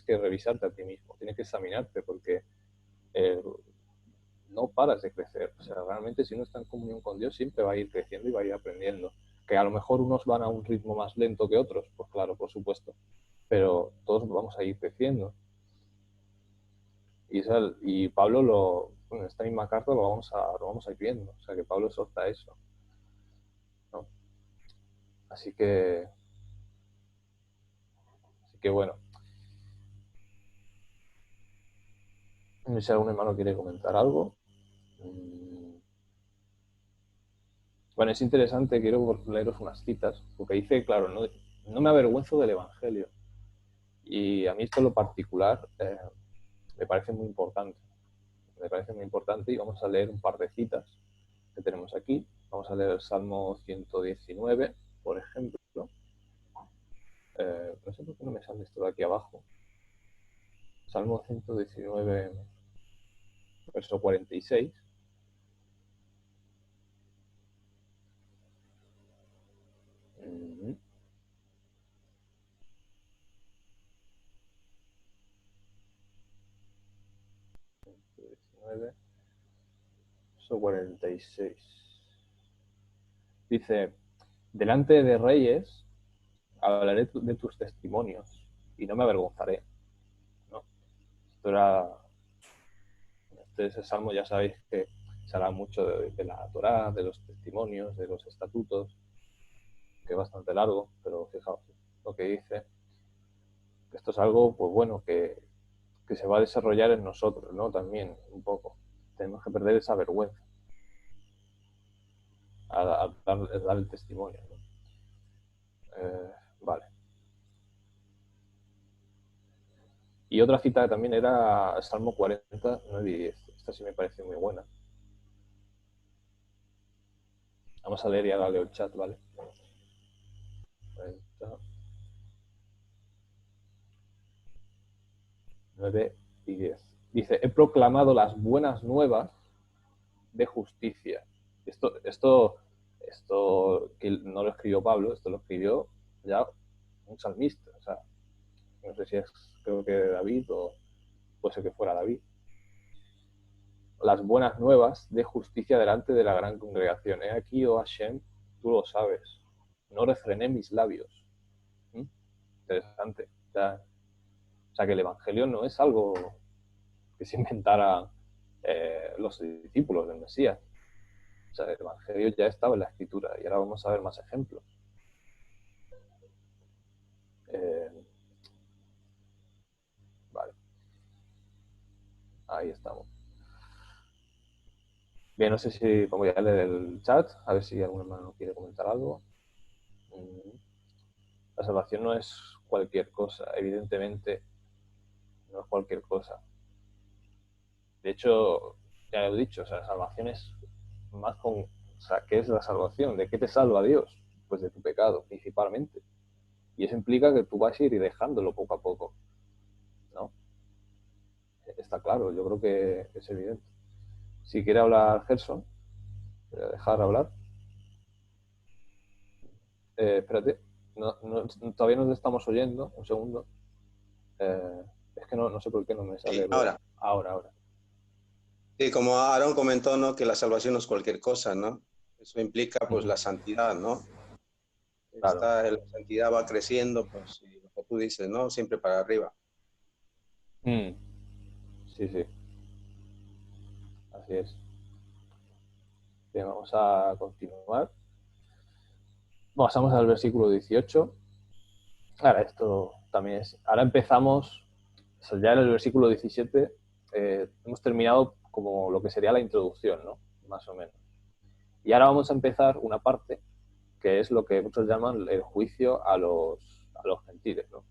revisarte a ti mismo, tienes que examinarte porque eh, no paras de crecer. O sea, realmente si uno está en comunión con Dios siempre va a ir creciendo y va a ir aprendiendo. Que a lo mejor unos van a un ritmo más lento que otros, pues claro, por supuesto, pero todos vamos a ir creciendo. Y Pablo, en esta misma carta lo vamos a ir viendo. O sea, que Pablo exhorta eso, ¿no? Así que bueno, no sé si algún hermano quiere comentar algo. Bueno, es interesante, quiero leeros unas citas, porque dice, claro, no me avergüenzo del Evangelio. Y a mí esto en lo particular me parece muy importante. Me parece muy importante y vamos a leer un par de citas que tenemos aquí. Vamos a leer el Salmo 119, por ejemplo. No sé por qué no me sale esto de aquí abajo. Salmo 119, verso 46. Uh-huh. 119, verso 46. Dice, delante de reyes hablaré de tus testimonios y no me avergonzaré. ¿No? Ese salmo ya sabéis que se habla mucho de la Torá, de los testimonios, de los estatutos, que es bastante largo, pero fijaos lo que dice. Esto es algo, pues bueno, que se va a desarrollar en nosotros, ¿no? También, un poco. Tenemos que perder esa vergüenza a dar el testimonio, ¿no? Vale. Y otra cita también era Salmo 40, 9 y 10. Esta sí me parece muy buena. Vamos a leer y ahora leo el chat, ¿vale? 40, 9 y 10. Dice, he proclamado las buenas nuevas de justicia. Esto que no lo escribió Pablo, esto lo escribió ya un salmista. O sea, no sé si es, creo que David o puede ser que fuera David. Las buenas nuevas de justicia delante de la gran congregación. He aquí, oh Hashem, tú lo sabes. No refrené mis labios. Interesante. O sea, que el Evangelio no es algo que se inventara los discípulos del Mesías. O sea, el Evangelio ya estaba en la Escritura y ahora vamos a ver más ejemplos. Vale. Ahí estamos. Bien, no sé si voy a leer el chat, a ver si algún hermano quiere comentar algo. La salvación no es cualquier cosa, evidentemente no es cualquier cosa. De hecho, ya lo he dicho, o sea, la salvación es más con... O sea, ¿qué es la salvación? ¿De qué te salva Dios? Pues de tu pecado, principalmente. Y eso implica que tú vas a ir dejándolo poco a poco, ¿no? Está claro, yo creo que es evidente. Si quiere hablar Gerson, voy a dejar hablar. Espérate, todavía no te estamos oyendo, un segundo. Es que no sé por qué no me sale Sí, ahora. Ahora. Sí, como Aaron comentó, ¿no? Que la salvación no es cualquier cosa, ¿no? Eso implica, pues, la santidad, ¿no? Claro. La santidad va creciendo, pues, y lo que tú dices, ¿no? Siempre para arriba. Sí, sí, así es. Bien, vamos a continuar. Pasamos al versículo 18. Ahora, esto también es... Ahora empezamos, o sea, ya en el versículo 17 hemos terminado como lo que sería la introducción, ¿no? Más o menos. Y ahora vamos a empezar una parte que es lo que muchos llaman el juicio a los gentiles, ¿no?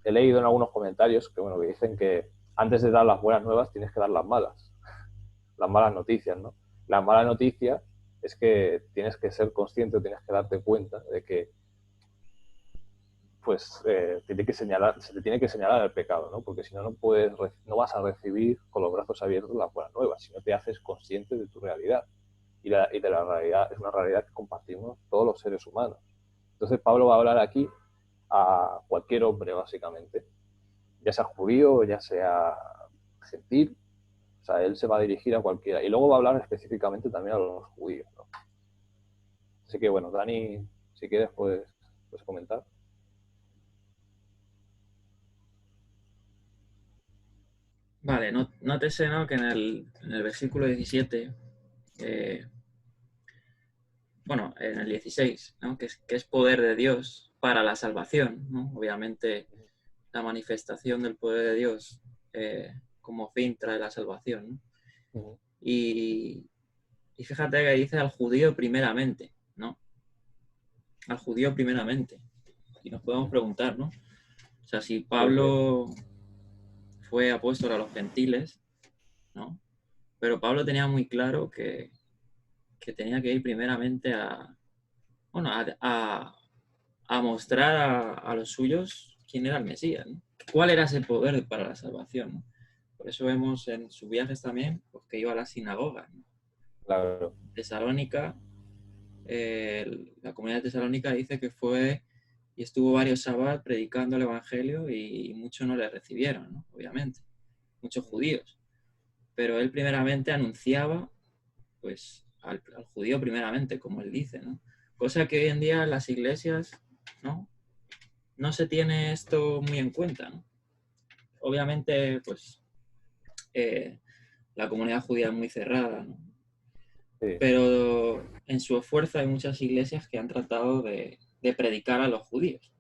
He leído en algunos comentarios que, bueno, que dicen que antes de dar las buenas nuevas tienes que dar las malas noticias, ¿no? La mala noticia es que tienes que ser consciente, tienes que darte cuenta de que pues se te tiene que señalar el pecado, ¿no? Porque si no, no vas a recibir con los brazos abiertos las buenas nuevas, si no te haces consciente de tu realidad y de la realidad, es una realidad que compartimos todos los seres humanos. Entonces Pablo va a hablar aquí a cualquier hombre, básicamente, ya sea judío, ya sea gentil, o sea, él se va a dirigir a cualquiera. Y luego va a hablar específicamente también a los judíos, ¿no? Así que bueno, Dani, si quieres, puedes comentar. Vale, nótese, ¿no? Que en el versículo 17, bueno, en el 16, ¿no? Que es poder de Dios para la salvación, ¿no? Obviamente la manifestación del poder de Dios como fin trae la salvación, ¿no? Y fíjate que dice al judío primeramente, ¿no? Al judío primeramente. Y nos podemos preguntar, ¿no? O sea, si Pablo fue apóstol a los gentiles, ¿no? Pero Pablo tenía muy claro que tenía que ir primeramente a mostrar a los suyos quién era el Mesías, ¿no? ¿Cuál era ese poder para la salvación, ¿no? Por eso vemos en sus viajes también pues, que iba a la sinagoga, ¿no? Claro. Tesalónica, la comunidad de Tesalónica dice que fue y estuvo varios sábados predicando el Evangelio y muchos no le recibieron, ¿no? Obviamente, muchos judíos. Pero él primeramente anunciaba pues al judío primeramente, como él dice, ¿no? Cosa que hoy en día en las iglesias, ¿no? No se tiene esto muy en cuenta, ¿no? Obviamente, pues la comunidad judía es muy cerrada, ¿no? Sí. Pero en su esfuerzo hay muchas iglesias que han tratado de predicar a los judíos.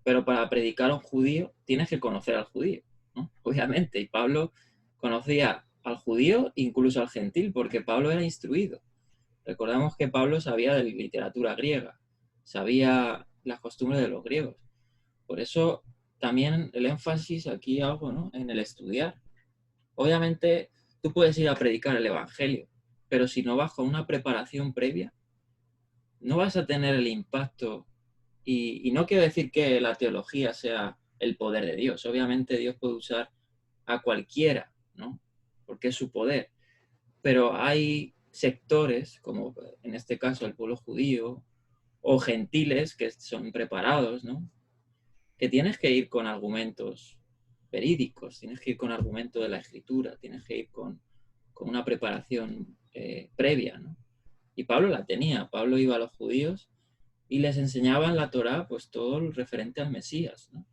Pero para predicar a un judío tienes que conocer al judío, ¿no? Obviamente. Y Pablo conocía al judío, incluso al gentil, porque Pablo era instruido. Recordamos que Pablo sabía de literatura griega, sabía las costumbres de los griegos. Por eso también el énfasis aquí algo, ¿no? En el estudiar. Obviamente tú puedes ir a predicar el Evangelio, pero si no vas con una preparación previa, no vas a tener el impacto. Y no quiero decir que la teología sea el poder de Dios. Obviamente Dios puede usar a cualquiera, ¿no? Porque es su poder. Pero hay sectores, como en este caso el pueblo judío, o gentiles que son preparados, ¿no? Que tienes que ir con argumentos verídicos, tienes que ir con argumentos de la escritura, tienes que ir con una preparación previa, ¿no? Y Pablo la tenía. Pablo iba a los judíos y les enseñaba en la Torá pues todo lo referente al Mesías, ¿no?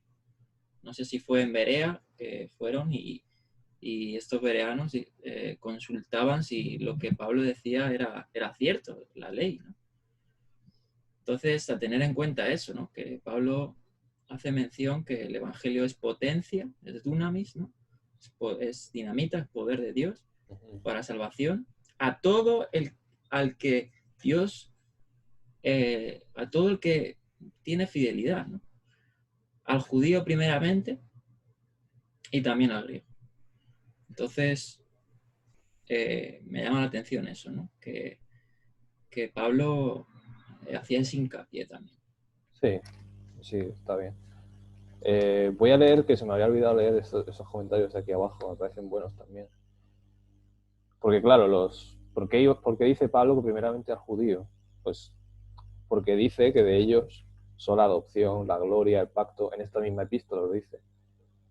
No sé si fue en Berea que fueron y estos bereanos consultaban si lo que Pablo decía era cierto, la ley, ¿no? Entonces, a tener en cuenta eso, ¿no? Que Pablo hace mención que el Evangelio es potencia, es dunamis, ¿no? Es dinamita, es poder de Dios, para salvación a todo al que Dios, a todo el que tiene fidelidad, ¿no? Al judío primeramente y también al griego. Entonces, me llama la atención eso, ¿no? Que Pablo hacía ese hincapié también. Sí, sí, está bien. Voy a leer, que se me había olvidado leer esos comentarios de aquí abajo, me parecen buenos también. Porque claro, ¿por qué dice Pablo que primeramente al judío? Pues porque dice que de ellos son la adopción, la gloria, el pacto, en esta misma epístola lo dice.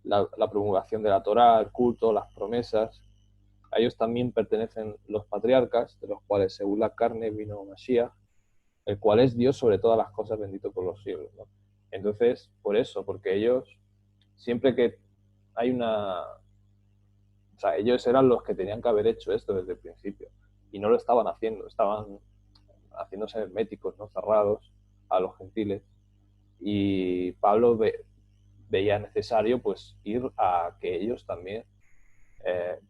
La promulgación de la Torá, el culto, las promesas. A ellos también pertenecen los patriarcas, de los cuales según la carne vino Mashiach, el cual es Dios sobre todas las cosas, bendito por los siglos, ¿no? Entonces, por eso, porque ellos, siempre que hay una... O sea, ellos eran los que tenían que haber hecho esto desde el principio. Y no lo estaban haciendo, estaban haciéndose herméticos, ¿no? Cerrados a los gentiles. Y Pablo veía necesario pues ir a que ellos también,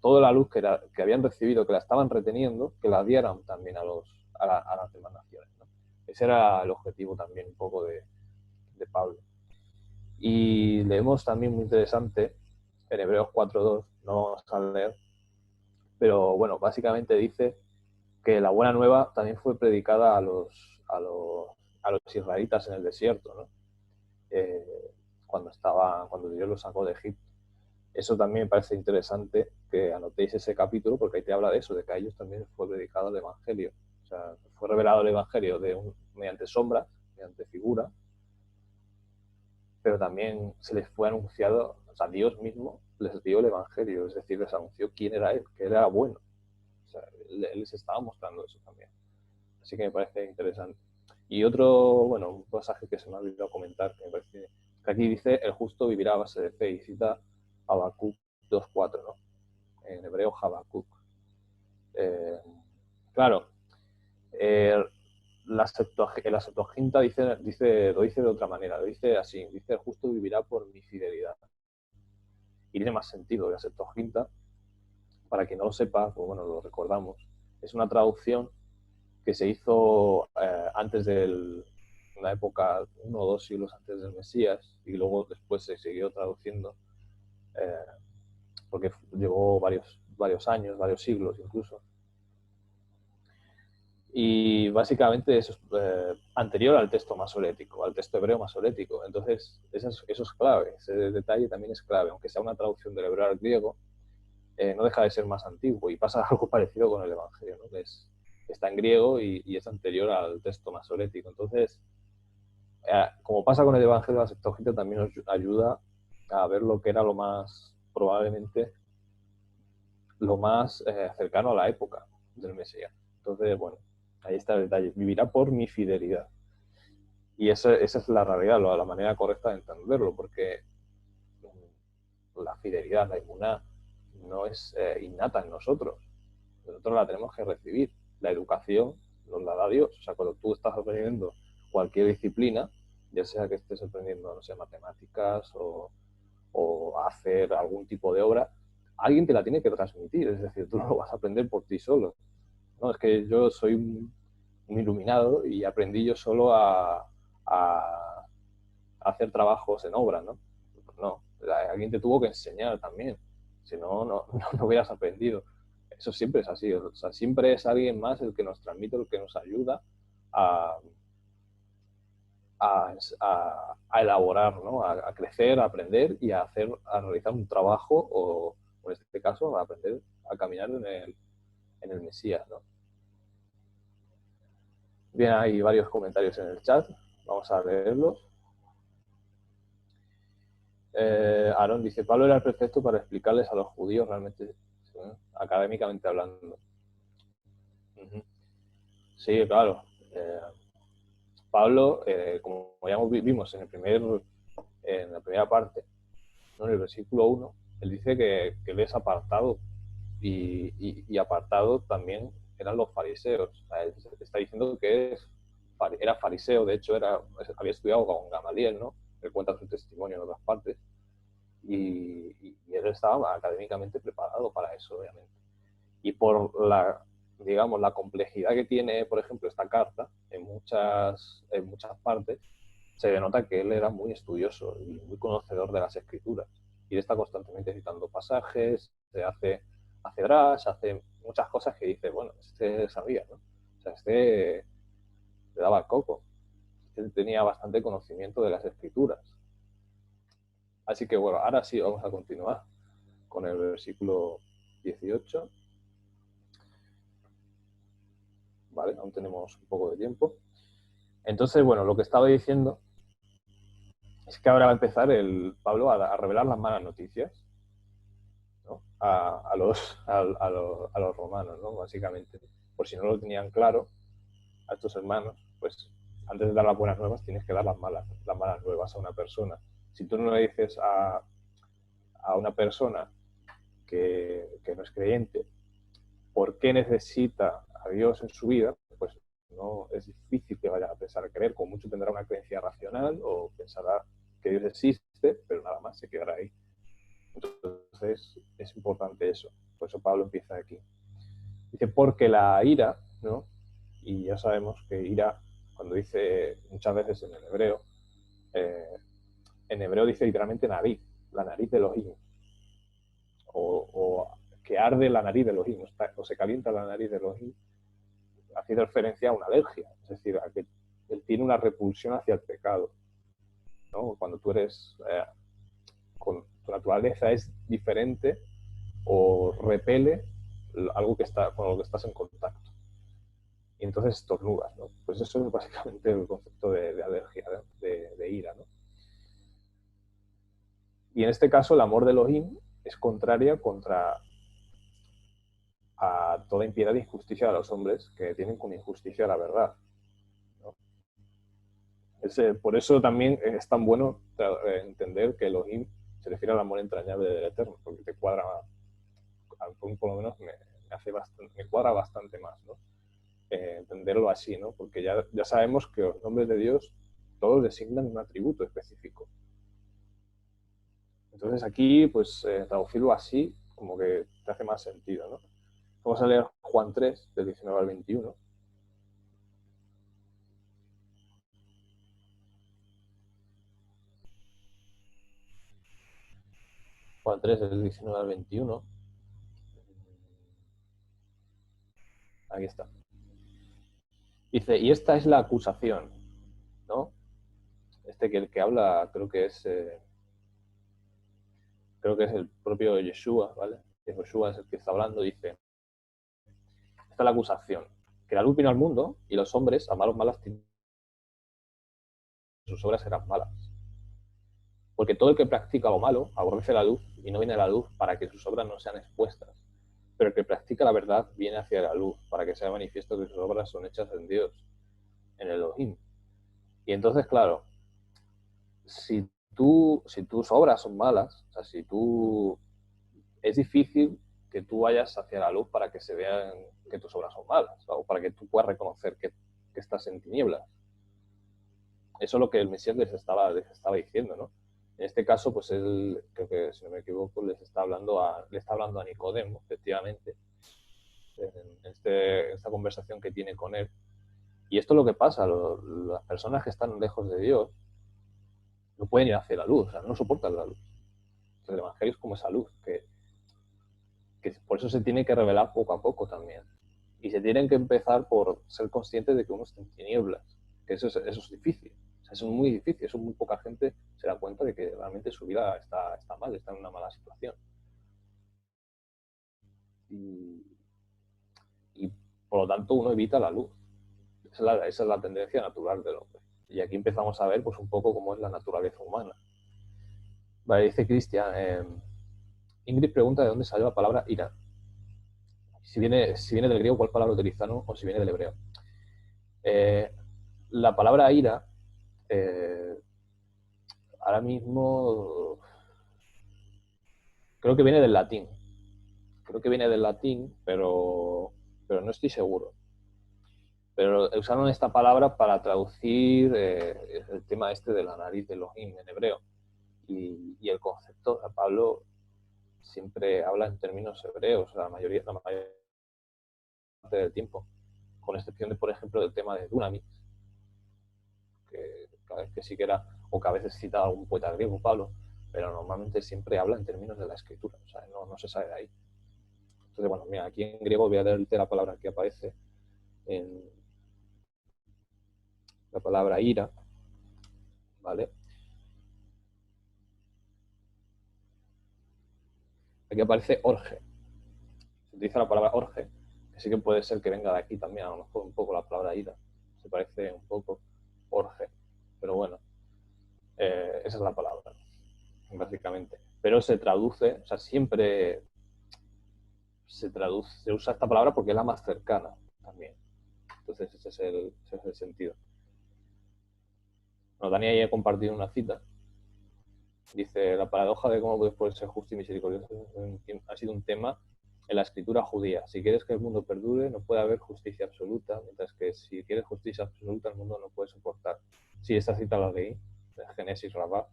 toda la luz que habían recibido, que la estaban reteniendo, que la dieran también a las demás naciones, ¿no? Ese era el objetivo también un poco de Pablo. Y leemos también muy interesante en Hebreos 4.2, no vamos a leer, pero bueno, básicamente dice que la buena nueva también fue predicada a los israelitas en el desierto, ¿no? Cuando Dios los sacó de Egipto. Eso también me parece interesante que anotéis ese capítulo, porque ahí te habla de eso, de que a ellos también fue predicado el Evangelio. O sea, fue revelado el Evangelio mediante sombras, mediante figuras, pero también se les fue anunciado, o sea, Dios mismo les dio el Evangelio, es decir, les anunció quién era Él, que Él era bueno. O sea, Él les estaba mostrando eso también. Así que me parece interesante. Y otro, bueno, un pasaje que se me ha olvidado comentar, que me parece que aquí dice, el justo vivirá a base de fe, y cita Habacuc 2.4, ¿no? En hebreo Habacuc. Claro, la Septuaginta lo dice de otra manera, lo dice así, dice el justo vivirá por mi fidelidad. Y tiene más sentido. La Septuaginta, para quien no lo sepa, pues bueno, lo recordamos, es una traducción que se hizo antes de una época, 1 o 2 siglos antes del Mesías, y luego después se siguió traduciendo, porque llevó varios años, varios siglos incluso. Y básicamente eso es anterior al texto masorético, al texto hebreo masorético. Entonces, eso es clave, ese detalle también es clave. Aunque sea una traducción del hebreo al griego, no deja de ser más antiguo. Y pasa algo parecido con el Evangelio, ¿no? Que está en griego y es anterior al texto masorético. Entonces, como pasa con el Evangelio, la Septuaginta también nos ayuda a ver lo que era probablemente lo más cercano a la época del Mesías. Entonces, bueno, ahí está el detalle. Vivirá por mi fidelidad. Y esa es la realidad, la manera correcta de entenderlo, porque la fidelidad, la emuná, no es innata en nosotros. Nosotros la tenemos que recibir. La educación nos la da Dios. O sea, cuando tú estás aprendiendo cualquier disciplina, ya sea que estés aprendiendo, no sé, matemáticas o hacer algún tipo de obra, alguien te la tiene que transmitir. Es decir, tú no lo vas a aprender por ti solo. No, es que yo soy un iluminado y aprendí yo solo a hacer trabajos en obra, ¿no? No, alguien te tuvo que enseñar también, si no, no hubieras aprendido. Eso siempre es así, o sea, siempre es alguien más el que nos transmite, el que nos ayuda a elaborar, ¿no? A crecer, a aprender y a realizar un trabajo o en este caso, a aprender a caminar en el Mesías, ¿no? Bien, hay varios comentarios en el chat, vamos a leerlos. Aarón dice, Pablo era el perfecto para explicarles a los judíos realmente, académicamente hablando. Sí, claro. Pablo, como ya vimos en la primera parte, ¿no? En el versículo 1, él dice que él es apartado y apartado también eran los fariseos. O sea, él está diciendo que era fariseo, de hecho había estudiado con Gamaliel, ¿no? Él cuenta su testimonio en otras partes y él estaba académicamente preparado para eso, obviamente. Y por digamos, la complejidad que tiene, por ejemplo, esta carta, en muchas partes, se denota que él era muy estudioso y muy conocedor de las escrituras. Y él está constantemente citando pasajes, hace drash, hace muchas cosas que dice, bueno, este sabía, ¿no? O sea, este le daba el coco. Este tenía bastante conocimiento de las escrituras. Así que bueno, ahora sí vamos a continuar con el versículo 18. Vale, aún tenemos un poco de tiempo. Entonces, bueno, lo que estaba diciendo es que ahora va a empezar Pablo a revelar las malas noticias, ¿no? a los romanos, ¿no? Básicamente. Por si no lo tenían claro, a estos hermanos, pues antes de dar las buenas nuevas tienes que dar las malas nuevas a una persona. Si tú no le dices a una persona que no es creyente por qué necesita a Dios en su vida, pues no es difícil que vaya a pensar a creer. Como mucho tendrá una creencia racional o pensará que Dios existe, pero nada más se quedará ahí. Entonces es importante eso. Por eso Pablo empieza aquí. Dice, porque la ira, ¿no? Y ya sabemos que ira, cuando dice muchas veces en hebreo dice literalmente nariz, la nariz de Elohim. O que arde la nariz de Elohim, o se calienta la nariz de Elohim, haciendo referencia a una alergia, es decir, a que él tiene una repulsión hacia el pecado, ¿no? Cuando tú eres, con tu naturaleza es diferente o repele algo con lo que estás en contacto. Y entonces estornudas, ¿no? Pues eso es básicamente el concepto de alergia, de ira, ¿no? Y en este caso el amor de Elohim es contraria a toda impiedad e injusticia de los hombres que tienen con injusticia la verdad, ¿no? Por eso también es tan bueno entender que Elohim se refiere al amor entrañable del Eterno, porque te cuadra, por lo menos me cuadra bastante más, ¿no? Entenderlo así, ¿no? Porque ya sabemos que los nombres de Dios todos designan un atributo específico. Entonces aquí, pues, traducirlo así como que te hace más sentido, ¿no? Vamos a leer Juan 3, del 19 al 21. Juan 3, del 19 al 21. Aquí está. Dice, y esta es la acusación, ¿no? El que habla creo que es el propio Yeshua, ¿vale? Que Yeshua es el que está hablando, dice, esta es la acusación, que la luz vino al mundo y los hombres amaron malas tinieblas, sus obras eran malas. Porque todo el que practica lo malo aborrece la luz y no viene a la luz para que sus obras no sean expuestas. Pero el que practica la verdad viene hacia la luz para que sea manifiesto que sus obras son hechas en Dios, en Elohim. Y entonces, claro, si tus obras son malas, o sea, es difícil que tú vayas hacia la luz para que se vean que tus obras son malas, o para que tú puedas reconocer que estás en tinieblas. Eso es lo que el Mesías les estaba diciendo, ¿no? En este caso, pues él, creo que si no me equivoco, le está hablando a Nicodemo, efectivamente, en esta conversación que tiene con él. Y esto es lo que pasa, las personas que están lejos de Dios no pueden ir hacia la luz, o sea, no soportan la luz. Entonces, el Evangelio es como esa luz, que por eso se tiene que revelar poco a poco también. Y se tienen que empezar por ser conscientes de que uno está en tinieblas, que eso es difícil. O sea, eso es muy difícil, eso muy poca gente se da cuenta de que realmente su vida está mal, está en una mala situación. Y por lo tanto uno evita la luz. Esa es la tendencia natural del hombre. Y aquí empezamos a ver pues un poco cómo es la naturaleza humana. Vale, dice Cristian, Ingrid pregunta de dónde salió la palabra ira. Si viene del griego, ¿cuál palabra utilizaron? O si viene del hebreo. La palabra ira, ahora mismo creo que viene del latín. Pero no estoy seguro. Pero usaron esta palabra para traducir el tema este de la nariz de Elohim en hebreo. Y el concepto, Pablo siempre habla en términos hebreos, la mayoría parte del tiempo, con excepción de, por ejemplo, del tema de Dunamis, que cada vez que sí que era, o que a veces cita a algún poeta griego, Pablo, pero normalmente siempre habla en términos de la escritura, o sea, no se sale de ahí. Entonces, bueno, mira, aquí en griego voy a leerte la palabra que aparece en la palabra ira, ¿vale? Aquí aparece orge. Se utiliza la palabra orge, que sí que puede ser que venga de aquí también, a lo mejor un poco la palabra ira. Se parece un poco orge, pero bueno, esa es la palabra, básicamente. Pero se traduce, o sea, siempre se usa esta palabra porque es la más cercana también. Entonces ese es el sentido. Bueno, Dani ahí ha compartido una cita. Dice, la paradoja de cómo puedes poder ser justo y misericordioso ha sido un tema en la escritura judía. Si quieres que el mundo perdure, no puede haber justicia absoluta, mientras que si quieres justicia absoluta, el mundo no puede soportar. Sí, esta cita la leí, de Génesis Rabá,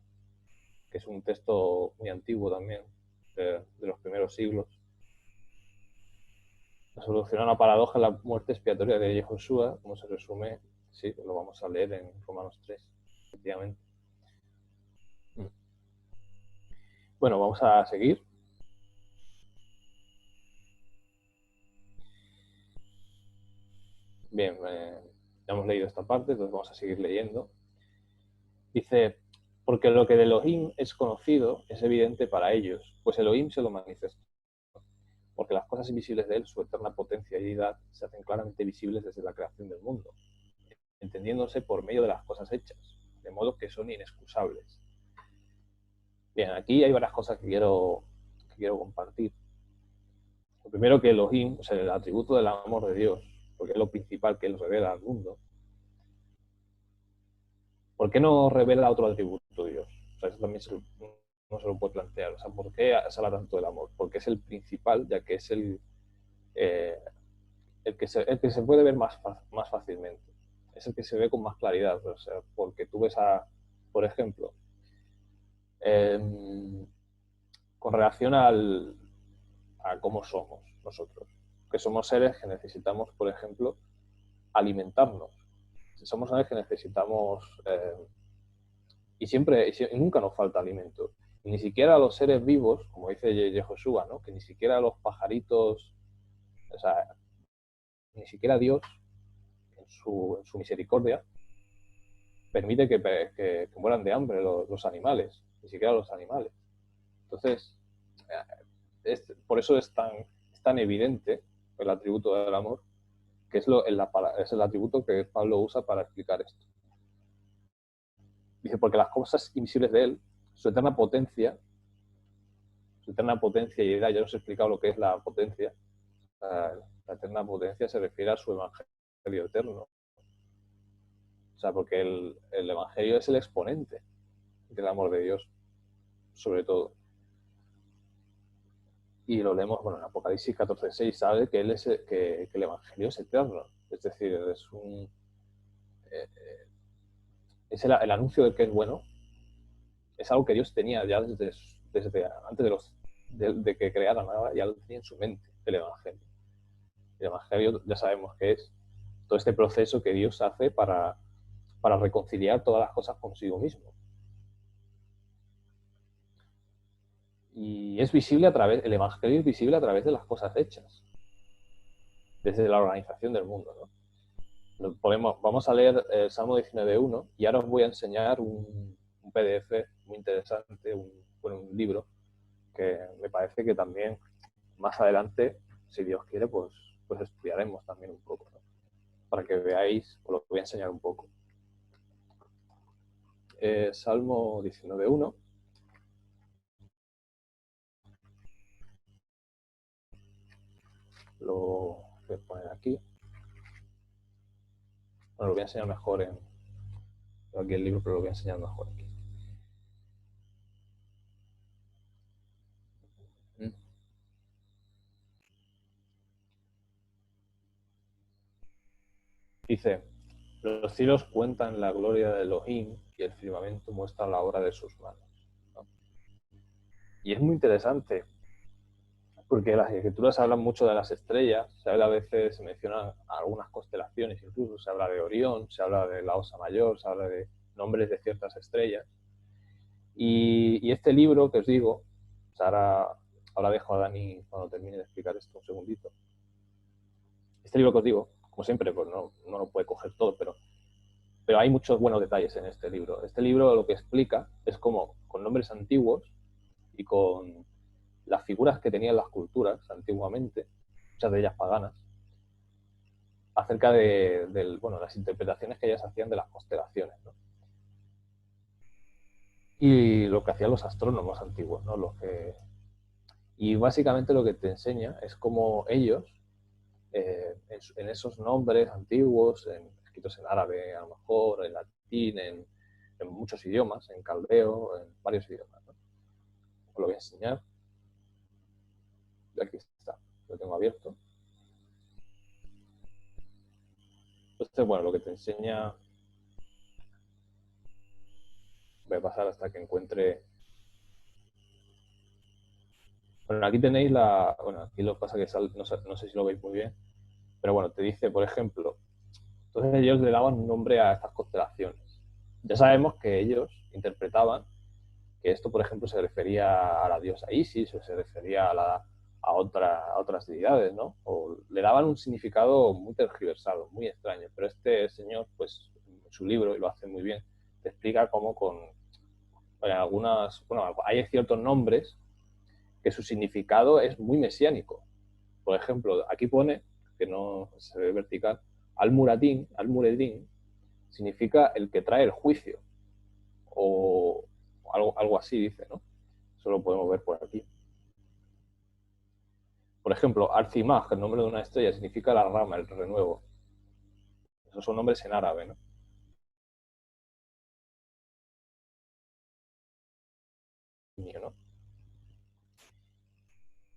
que es un texto muy antiguo también, de los primeros siglos. La solución a la paradoja es la muerte expiatoria de Yehoshua, como se resume, sí, lo vamos a leer en Romanos 3, efectivamente. Bueno, vamos a seguir. Bien, ya hemos leído esta parte, entonces vamos a seguir leyendo. Dice, porque lo que de Elohim es conocido es evidente para ellos, pues Elohim se lo manifestó. Porque las cosas invisibles de él, su eterna potencia y deidad, se hacen claramente visibles desde la creación del mundo, entendiéndose por medio de las cosas hechas, de modo que son inexcusables. Bien, aquí hay varias cosas que quiero compartir. Lo primero, que Elohim, o sea, el atributo del amor de Dios, porque es lo principal que él revela al mundo. ¿Por qué no revela otro atributo Dios? O sea, eso también no se lo puede plantear. O sea, ¿por qué se habla tanto del amor? Porque es el principal, ya que es el que se puede ver más fácilmente. Es el que se ve con más claridad. O sea, porque tú ves por ejemplo, con relación a cómo somos nosotros, que somos seres que necesitamos, por ejemplo, alimentarnos. Somos seres que necesitamos y nunca nos falta alimento. Y ni siquiera a los seres vivos, como dice Yehoshua, ¿no? Que ni siquiera a los pajaritos, o sea, ni siquiera Dios, en su misericordia, permite que mueran de hambre los animales, ni siquiera los animales. Entonces, por eso es tan evidente el atributo del amor, que es el atributo que Pablo usa para explicar esto. Dice, porque las cosas invisibles de él, su eterna potencia y edad, ya os he explicado lo que es la potencia. La eterna potencia se refiere a su evangelio eterno. O sea, porque el evangelio es el exponente del amor de Dios, sobre todo. Y lo leemos, bueno, en Apocalipsis 14:6 sabe que que el evangelio es eterno. Es decir, es el anuncio de que es bueno. Es algo que Dios tenía ya desde antes de que creara nada, ya lo tenía en su mente, el evangelio. El evangelio ya sabemos que es todo este proceso que Dios hace para reconciliar todas las cosas consigo mismo. Y el evangelio es visible a través de las cosas hechas, desde la organización del mundo, ¿no? Vamos a leer el Salmo 19:1 y ahora os voy a enseñar un PDF muy interesante, un libro que me parece que también más adelante, si Dios quiere, pues estudiaremos también un poco, ¿no? Para que veáis, os lo voy a enseñar un poco. Salmo 19:1. Lo voy a poner aquí. Bueno, lo voy a enseñar mejor aquí el libro, pero lo voy a enseñar mejor aquí. Dice, los cielos cuentan la gloria de Elohim y el firmamento muestra la obra de sus manos, ¿no? Y es muy interesante porque las escrituras hablan mucho de las estrellas, se habla a veces, se mencionan algunas constelaciones, incluso se habla de Orión, se habla de la Osa Mayor, se habla de nombres de ciertas estrellas. Y este libro que os digo, pues ahora dejo a Dani cuando termine de explicar esto un segundito. Este libro que os digo, como siempre, pues no lo puede coger todo, pero hay muchos buenos detalles en este libro. Este libro lo que explica es cómo, con nombres antiguos y con las figuras que tenían las culturas antiguamente, muchas de ellas paganas, acerca de las interpretaciones que ellas hacían de las constelaciones, ¿no? Y lo que hacían los astrónomos antiguos, ¿no? Y básicamente lo que te enseña es cómo ellos, en esos nombres antiguos, escritos en árabe a lo mejor, en latín, en muchos idiomas, en caldeo, en varios idiomas, ¿no? Os lo voy a enseñar. Aquí está, lo tengo abierto. Entonces, bueno, lo que te enseña... Voy a pasar hasta que encuentre... Bueno, aquí tenéis la... Bueno, aquí lo que pasa es que no sé si lo veis muy bien, pero bueno, te dice, por ejemplo, entonces ellos le daban un nombre a estas constelaciones. Ya sabemos que ellos interpretaban que esto, por ejemplo, se refería a la diosa Isis o se refería a otras deidades, ¿no? O le daban un significado muy tergiversado, muy extraño. Pero este señor, pues, en su libro, y lo hace muy bien, te explica cómo hay ciertos nombres que su significado es muy mesiánico. Por ejemplo, aquí pone, que no se ve vertical, Al-Muradin significa el que trae el juicio, o algo así dice, ¿no? Eso lo podemos ver por aquí. Por ejemplo, Al-Zimaj, el nombre de una estrella, significa la rama, el renuevo. Esos son nombres en árabe, ¿no? ¿no?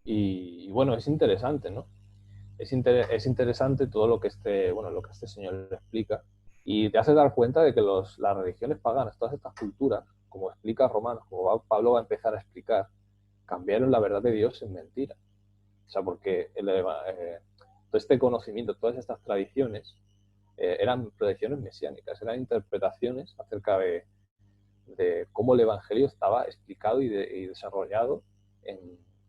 Y bueno, es interesante, ¿no? Es interesante todo lo que lo que este señor le explica, y te hace dar cuenta de que las religiones paganas, todas estas culturas, como explica Romanos, como Pablo va a empezar a explicar, cambiaron la verdad de Dios en mentira. O sea, porque todo este conocimiento, todas estas tradiciones, eran tradiciones mesiánicas, eran interpretaciones acerca de cómo el Evangelio estaba explicado y desarrollado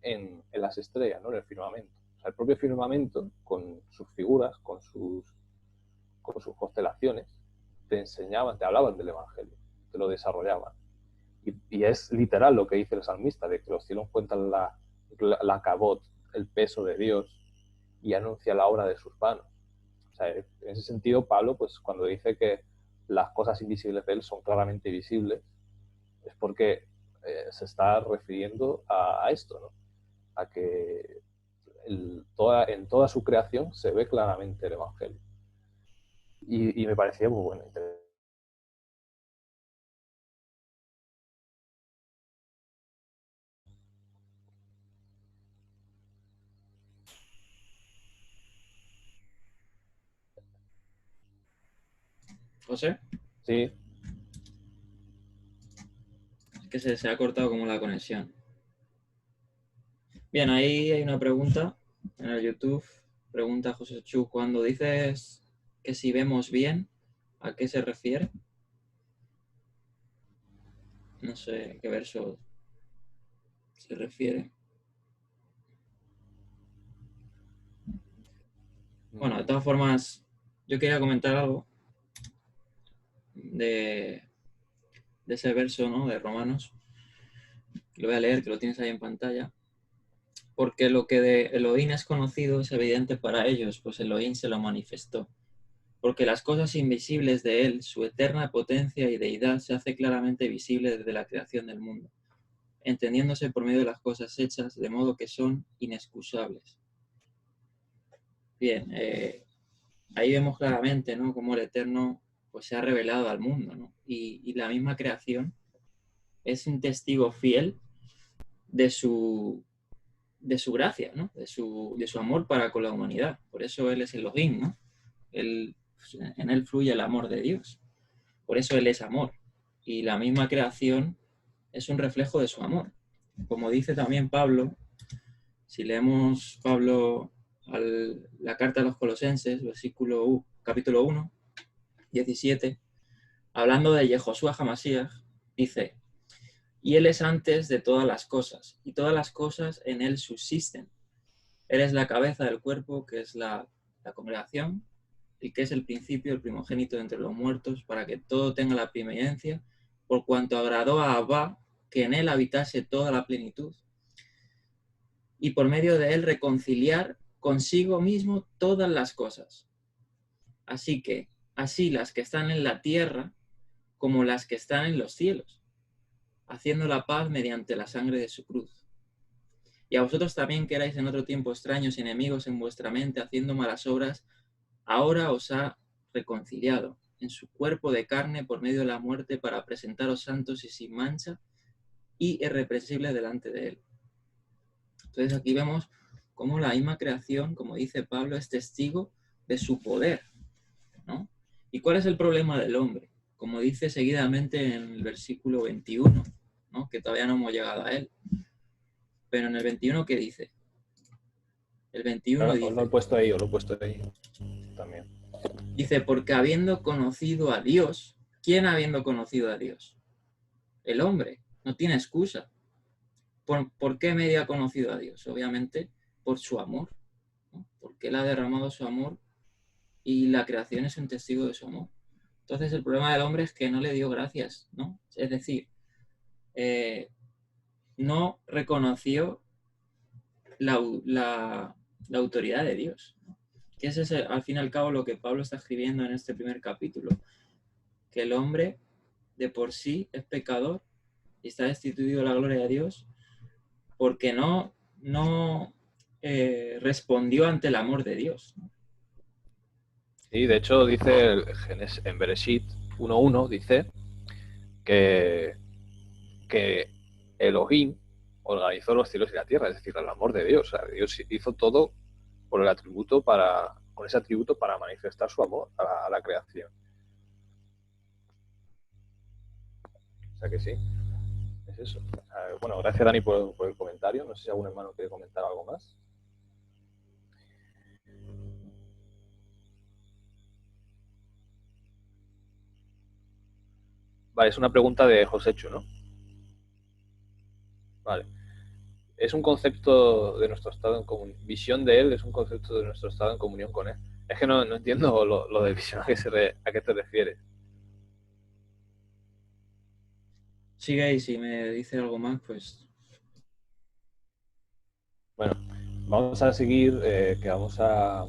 en las estrellas, ¿no? En el firmamento. O sea, el propio firmamento, con sus figuras, con sus constelaciones, te enseñaban, te hablaban del Evangelio, te lo desarrollaban. Y es literal lo que dice el salmista, de que los cielos cuentan la cabot, el peso de Dios, y anuncia la obra de sus manos. O sea, en ese sentido, Pablo, pues cuando dice que las cosas invisibles de él son claramente visibles, es porque se está refiriendo a esto, ¿no? A que en toda su creación se ve claramente el Evangelio. Y me parecía muy bueno, interesante. José, Sí, es que se ha cortado como la conexión. Bien, ahí hay una pregunta en el YouTube. Pregunta José Chu, cuando dices que si vemos bien, ¿a qué se refiere? No sé a qué verso se refiere. Bueno, de todas formas, yo quería comentar algo de ese verso, ¿no? De Romanos. Lo voy a leer, que lo tienes ahí en pantalla. Porque lo que de Elohim es conocido es evidente para ellos, pues Elohim se lo manifestó. Porque las cosas invisibles de él, su eterna potencia y deidad, se hace claramente visible desde la creación del mundo, entendiéndose por medio de las cosas hechas, de modo que son inexcusables. Bien, ahí vemos claramente, ¿no?, cómo el Eterno pues, se ha revelado al mundo, ¿no? Y la misma creación es un testigo fiel de su gracia, ¿no? De su amor para con la humanidad. Por eso Él es Elohim, ¿no? En Él fluye el amor de Dios. Por eso Él es amor. Y la misma creación es un reflejo de su amor. Como dice también Pablo Si leemos Pablo la carta a los Colosenses, capítulo 1, 17, hablando de Yehoshua HaMashiach, dice: y Él es antes de todas las cosas, y todas las cosas en Él subsisten. Él es la cabeza del cuerpo, que es la congregación, y que es el principio, el primogénito entre los muertos, para que todo tenga la preeminencia, por cuanto agradó a Abba que en Él habitase toda la plenitud, y por medio de Él reconciliar consigo mismo todas las cosas. Así las que están en la tierra, como las que están en los cielos, haciendo la paz mediante la sangre de su cruz. Y a vosotros también, que erais en otro tiempo extraños y enemigos en vuestra mente, haciendo malas obras, ahora os ha reconciliado en su cuerpo de carne por medio de la muerte, para presentaros santos y sin mancha y irreprensibles delante de Él. Entonces aquí vemos cómo la misma creación, como dice Pablo, es testigo de su poder, ¿no? ¿Y cuál es el problema del hombre? Como dice seguidamente en el versículo 21, ¿no? Que todavía no hemos llegado a él. Pero en el 21, ¿qué dice? El 21 dice... Os lo he puesto ahí también. Dice, porque habiendo conocido a Dios, ¿quién habiendo conocido a Dios? El hombre, no tiene excusa. ¿Por qué medio ha conocido a Dios? Obviamente por su amor, ¿no? Porque Él ha derramado su amor y la creación es un testigo de su amor. Entonces el problema del hombre es que no le dio gracias, ¿no? Es decir, no reconoció la autoridad de Dios, ¿no? Que ese es al fin y al cabo lo que Pablo está escribiendo en este primer capítulo, que el hombre de por sí es pecador y está destituido de la gloria de Dios porque no respondió ante el amor de Dios, ¿no? Sí, de hecho dice en Bereshit 1.1, dice que Elohim organizó los cielos y la tierra, es decir, el amor de Dios. O sea, Dios hizo todo con ese atributo para manifestar su amor a la creación. O sea que sí, es eso. Bueno, gracias Dani por el comentario. No sé si algún hermano quiere comentar algo más. Vale, es una pregunta de Joséchu, ¿no? Vale. Es un concepto de nuestro estado en comunión. Visión de Él es un concepto de nuestro estado en comunión con Él. Es que no entiendo lo de visión, a qué te refieres. Sigue y si me dice algo más, pues... Bueno, vamos a seguir, vamos a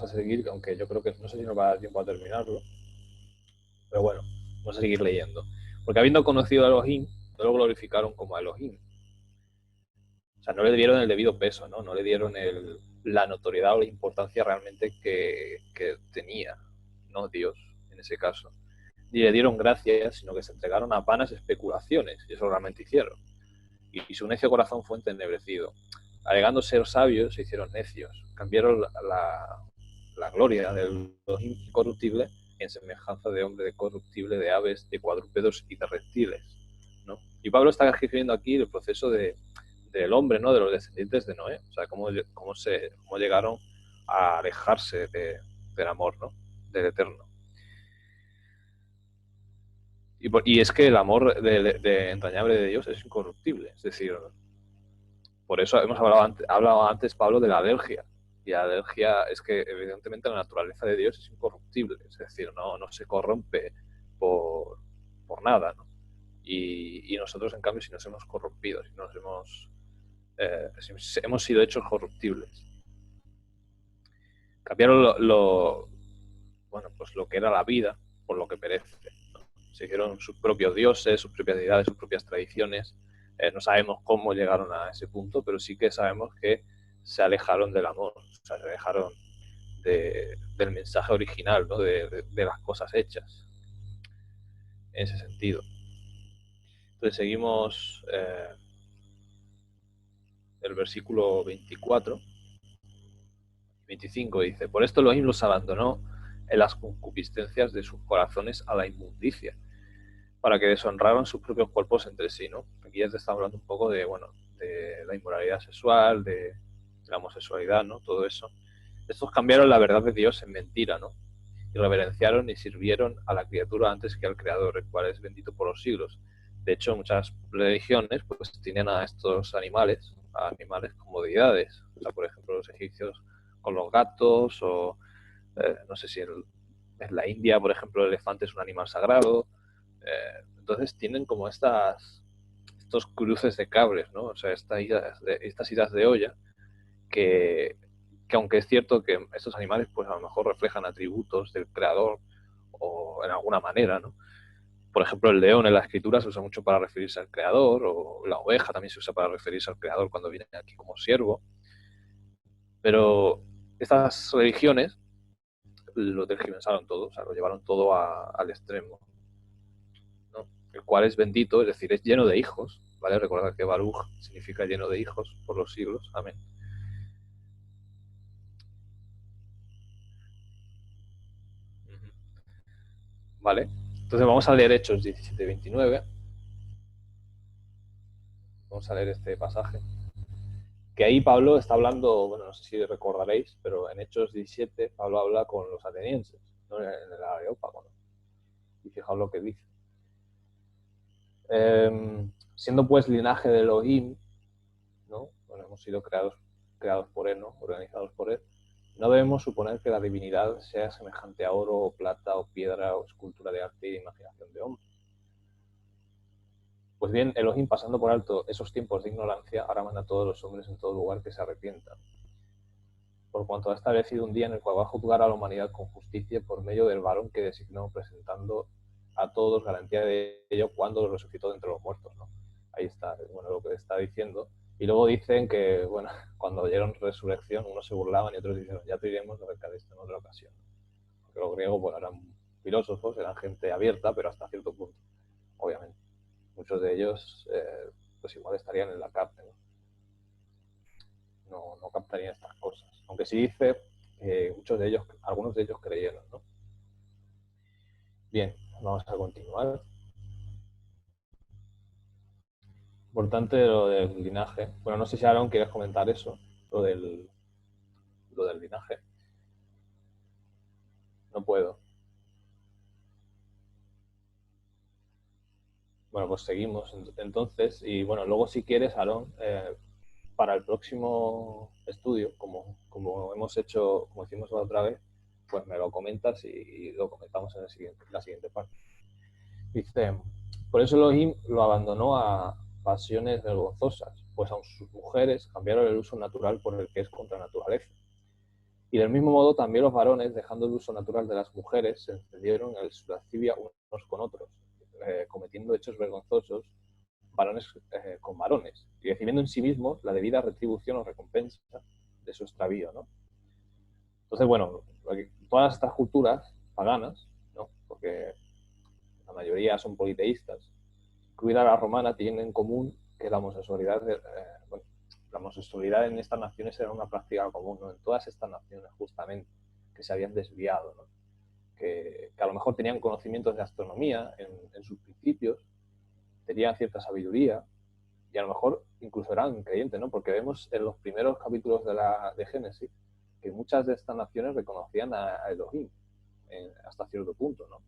seguir, aunque yo creo que no sé si nos va a dar tiempo a terminarlo, pero bueno, vamos a seguir leyendo. Porque habiendo conocido a Elohim, no lo glorificaron como a Elohim. O sea, no le dieron el debido peso, ¿no? No le dieron la notoriedad o la importancia realmente que tenía, ¿no? Dios, en ese caso. Ni le dieron gracias, sino que se entregaron a vanas especulaciones, y eso realmente hicieron. Y su necio corazón fue entenebrecido. Alegando ser sabios, se hicieron necios. Cambiaron la gloria del incorruptible en semejanza de hombre, de corruptible, de aves, de cuadrúpedos y de reptiles, ¿no? Y Pablo está escribiendo aquí el proceso del hombre, ¿no? De los descendientes de Noé. O sea, cómo llegaron a alejarse del amor, ¿no? Del eterno. Y es que el amor entrañable de Dios es incorruptible. Es decir, por eso hemos hablado antes, Pablo, de la alergia. Y la alergia es que, evidentemente, la naturaleza de Dios es incorruptible. Es decir, no se corrompe por nada, ¿no? Y nosotros, en cambio, si nos hemos corrompido, si hemos sido hechos corruptibles. Cambiaron pues lo que era la vida por lo que perece, ¿no? Se hicieron sus propios dioses, sus propias deidades, sus propias tradiciones. No sabemos cómo llegaron a ese punto, pero sí que sabemos que se alejaron del amor, o sea, se alejaron del mensaje original, ¿no? de las cosas hechas, en ese sentido. Entonces seguimos el versículo 24. 25 dice: por esto Elohim los abandonó en las concupiscencias de sus corazones a la inmundicia, para que deshonraran sus propios cuerpos entre sí, ¿no? Aquí ya te está hablando un poco de de la inmoralidad sexual, de la homosexualidad, ¿no? Todo eso. Estos cambiaron la verdad de Dios en mentira, ¿no? Y reverenciaron y sirvieron a la criatura antes que al Creador, el cual es bendito por los siglos. De hecho, muchas religiones pues tienen a estos animales como deidades. O sea, por ejemplo, los egipcios con los gatos, o no sé si en la India, por ejemplo, el elefante es un animal sagrado. Entonces tienen como estos cruces de cables, ¿no? O sea, estas idas de olla que aunque es cierto que estos animales pues a lo mejor reflejan atributos del creador o en alguna manera, ¿no? Por ejemplo, el león en la escritura se usa mucho para referirse al creador, o la oveja también se usa para referirse al creador cuando viene aquí como siervo. Pero estas religiones lo tergiversaron todo, o sea, lo llevaron todo al extremo, ¿no? El cual es bendito, es decir, es lleno de hijos, ¿vale? Recordad que Baruch significa lleno de hijos por los siglos, amén. Vale, entonces vamos a leer Hechos 17-29. Vamos a leer este pasaje. Que ahí Pablo está hablando, bueno, no sé si recordaréis, pero en Hechos 17 Pablo habla con los atenienses, ¿no? En el Areópago, ¿no? Y fijaos lo que dice. Siendo pues linaje de Elohim, ¿no? Bueno, hemos sido creados por él, ¿no? Organizados por él. No debemos suponer que la divinidad sea semejante a oro, o plata, o piedra, o escultura de arte y de imaginación de hombre. Pues bien, Elohim, pasando por alto esos tiempos de ignorancia, ahora manda a todos los hombres en todo lugar que se arrepientan. Por cuanto ha establecido un día en el cual va a juzgar a la humanidad con justicia por medio del varón que designó, presentando a todos garantía de ello cuando lo resucitó de entre los muertos, ¿no? Ahí está, bueno, lo que está diciendo. Y luego dicen que, bueno, cuando oyeron resurrección, unos se burlaban y otros dijeron, ya te diremos acerca de esto en otra ocasión. Porque los griegos, bueno, eran filósofos, eran gente abierta, pero hasta cierto punto, obviamente. Muchos de ellos, pues igual estarían en la cárcel, ¿no? No captarían estas cosas. Aunque sí dice que algunos de ellos creyeron, ¿no? Bien, vamos a continuar. Importante lo del linaje. Bueno, no sé si Aaron quieres comentar eso, lo del linaje. No puedo. Bueno, pues seguimos entonces. Y bueno, luego si quieres, Aaron, para el próximo estudio, como hicimos la otra vez, pues me lo comentas y lo comentamos en la siguiente parte. Dice, por eso Elohim lo abandonó a pasiones vergonzosas, pues aun sus mujeres cambiaron el uso natural por el que es contra naturaleza. Y del mismo modo también los varones, dejando el uso natural de las mujeres, se encendieron en su lascivia unos con otros, cometiendo hechos vergonzosos, varones con varones, y recibiendo en sí mismos la debida retribución o recompensa de su extravío, ¿no? Entonces, bueno, todas estas culturas paganas, ¿no? Porque la mayoría son politeístas, incluida la romana, tienen en común que la homosexualidad, la homosexualidad en estas naciones era una práctica común, ¿no? En todas estas naciones, justamente, que se habían desviado, ¿no? Que a lo mejor tenían conocimientos de astronomía en sus principios, tenían cierta sabiduría, y a lo mejor incluso eran creyentes, ¿no? Porque vemos en los primeros capítulos de Génesis que muchas de estas naciones reconocían a Elohim hasta cierto punto, ¿no?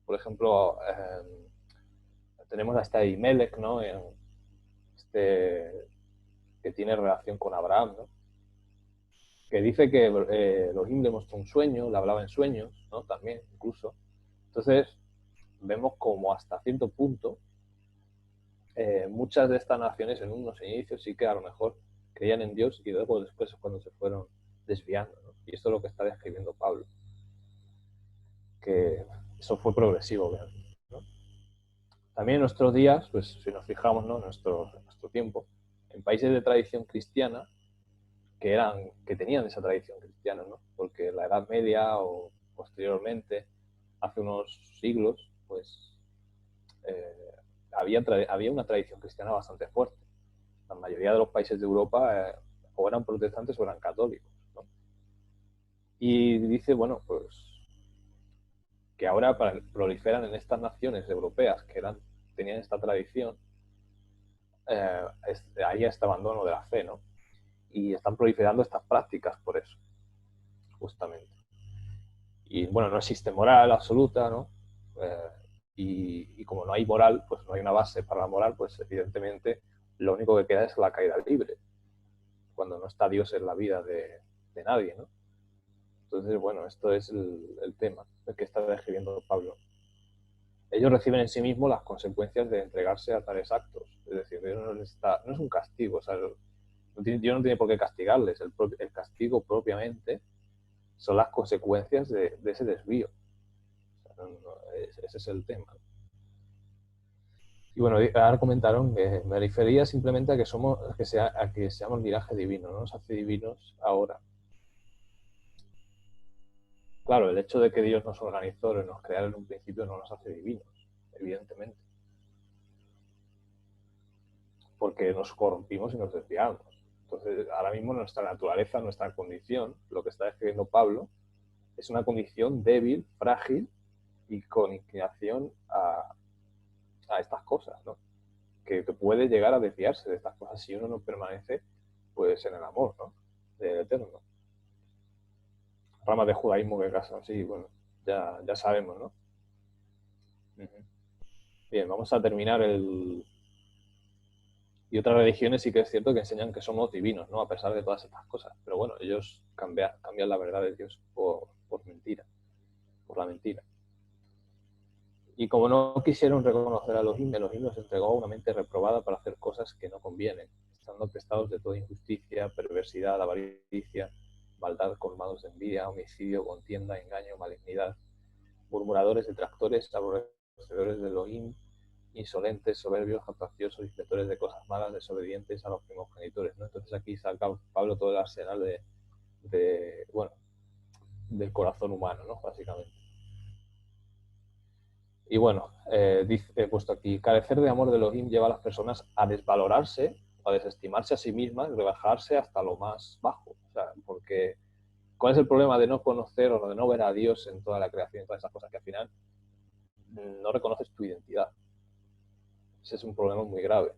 Por ejemplo, tenemos a este Abimelech, ¿no? Que tiene relación con Abraham, ¿no? Que dice que Elohim le mostró un sueño, le hablaba en sueños, ¿no? También, incluso. Entonces, vemos como hasta cierto punto muchas de estas naciones en unos inicios sí que a lo mejor creían en Dios y luego después es cuando se fueron desviando, ¿no? Y esto es lo que está describiendo Pablo, que eso fue progresivo, ¿no? También en nuestros días, pues si nos fijamos, ¿no? en nuestro tiempo, en países de tradición cristiana que tenían esa tradición cristiana, ¿no? Porque en la Edad Media o posteriormente, hace unos siglos, pues había una tradición cristiana bastante fuerte. La mayoría de los países de Europa o eran protestantes o eran católicos, ¿no? Y dice, bueno, pues que ahora proliferan en estas naciones europeas que tenían esta tradición, hay este abandono de la fe, ¿no? Y están proliferando estas prácticas por eso, justamente. Y bueno, no existe moral absoluta, ¿no? Y como no hay moral, pues no hay una base para la moral, pues evidentemente lo único que queda es la caída libre, cuando no está Dios en la vida de nadie, ¿no? Entonces, bueno, esto es el tema el que está describiendo Pablo. Ellos reciben en sí mismos las consecuencias de entregarse a tales actos. Es decir, Dios no es un castigo, o sea, Dios no tiene por qué castigarles. El castigo propiamente son las consecuencias de ese desvío. O sea, ese es el tema. Y bueno, ahora comentaron que me refería simplemente a que seamos linaje divino, no nos hace divinos ahora. Claro, el hecho de que Dios nos organizó y nos creara en un principio no nos hace divinos, evidentemente. Porque nos corrompimos y nos desviamos. Entonces, ahora mismo nuestra naturaleza, nuestra condición, lo que está describiendo Pablo, es una condición débil, frágil y con inclinación a estas cosas, ¿no? Que puede llegar a desviarse de estas cosas si uno no permanece pues en el amor, ¿no? Del Eterno. Ramas de judaísmo que casan, sí, bueno, ya sabemos, ¿no? Bien, vamos a terminar Y otras religiones sí que es cierto que enseñan que somos divinos, ¿no? A pesar de todas estas cosas. Pero bueno, ellos cambian la verdad de Dios por mentira, por la mentira. Y como no quisieron reconocer a Elohim los entregó a una mente reprobada para hacer cosas que no convienen, estando atestados de toda injusticia, perversidad, avaricia, maldad, colmados de envidia, homicidio, contienda, engaño, malignidad, murmuradores, detractores, aborrecedores de Elohim, insolentes, soberbios, jactanciosos, inspectores de cosas malas, desobedientes a los primogenitores, ¿no? Entonces aquí saca Pablo todo el arsenal del corazón humano, ¿no? Básicamente. Y bueno, he puesto aquí, carecer de amor de Elohim lleva a las personas a desvalorarse, a desestimarse a sí mismas, rebajarse hasta lo más bajo. O sea, porque ¿cuál es el problema de no conocer o de no ver a Dios en toda la creación, en todas esas cosas? Que al final no reconoces tu identidad. Ese es un problema muy grave.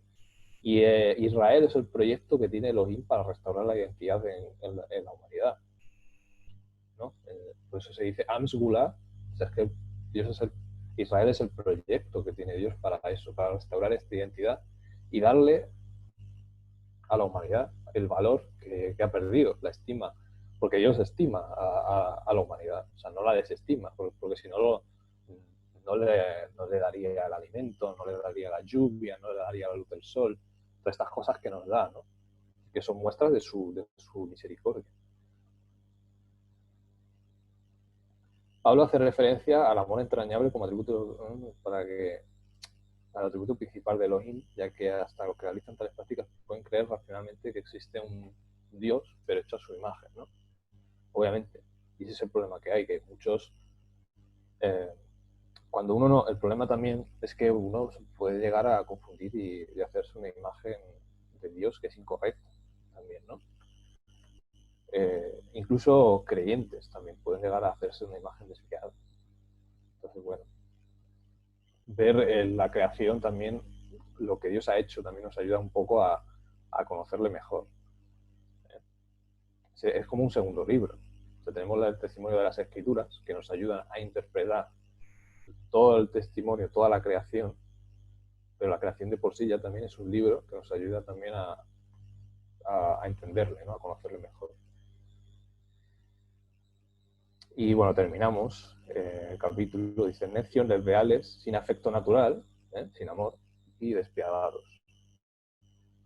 Y Israel es el proyecto que tiene Elohim para restaurar la identidad en la humanidad, ¿no? Por eso se dice Am Sgula, o sea, es que Israel es el proyecto que tiene Dios para eso, para restaurar esta identidad y darle a la humanidad el valor que ha perdido, la estima, porque Dios estima a la humanidad, o sea, no la desestima, porque si no no le daría el alimento, no le daría la lluvia, no le daría la luz del sol, todas estas cosas que nos da, ¿no? Que son muestras de su misericordia. Pablo hace referencia al amor entrañable como atributo al atributo principal de Elohim, ya que hasta los que realizan tales prácticas pueden creer racionalmente que existe un Dios, pero hecho a su imagen, ¿no? Obviamente. Y ese es el problema que hay, que muchos... cuando uno no... El problema también es que uno puede llegar a confundir y hacerse una imagen de Dios que es incorrecta también, ¿no? Incluso creyentes también pueden llegar a hacerse una imagen desviada. Entonces, bueno, ver la creación también, lo que Dios ha hecho, también nos ayuda un poco a conocerle mejor. Es como un segundo libro. O sea, tenemos el testimonio de las Escrituras que nos ayudan a interpretar todo el testimonio, toda la creación, pero la creación de por sí ya también es un libro que nos ayuda también a entenderle, ¿no? A conocerle mejor. Y bueno, terminamos el capítulo. Dice, necios, desleales, sin afecto natural, sin amor, y despiadados.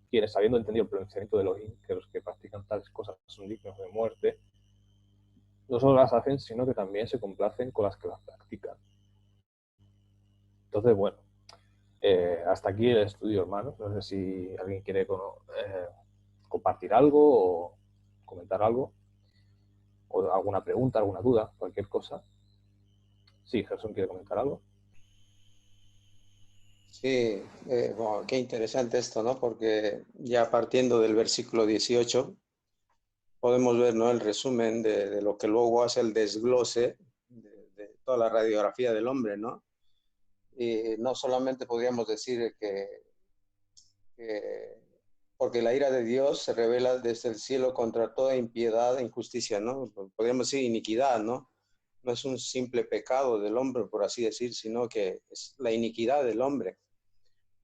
Quienes, habiendo entendido el pronunciamiento de Elohim, que los que practican tales cosas son dignos de muerte, no solo las hacen, sino que también se complacen con las que las practican. Entonces, bueno, hasta aquí el estudio, hermanos. No sé si alguien quiere compartir algo o comentar algo, o alguna pregunta, alguna duda, cualquier cosa. Sí, Gerson quiere comentar algo. Sí, bueno, qué interesante esto, ¿no? Porque ya partiendo del versículo 18, podemos ver, ¿no? El resumen de lo que luego hace el desglose de toda la radiografía del hombre, ¿no? Y no solamente podríamos decir que porque la ira de Dios se revela desde el cielo contra toda impiedad e injusticia, ¿no? Podríamos decir iniquidad, ¿no? No es un simple pecado del hombre, por así decir, sino que es la iniquidad del hombre.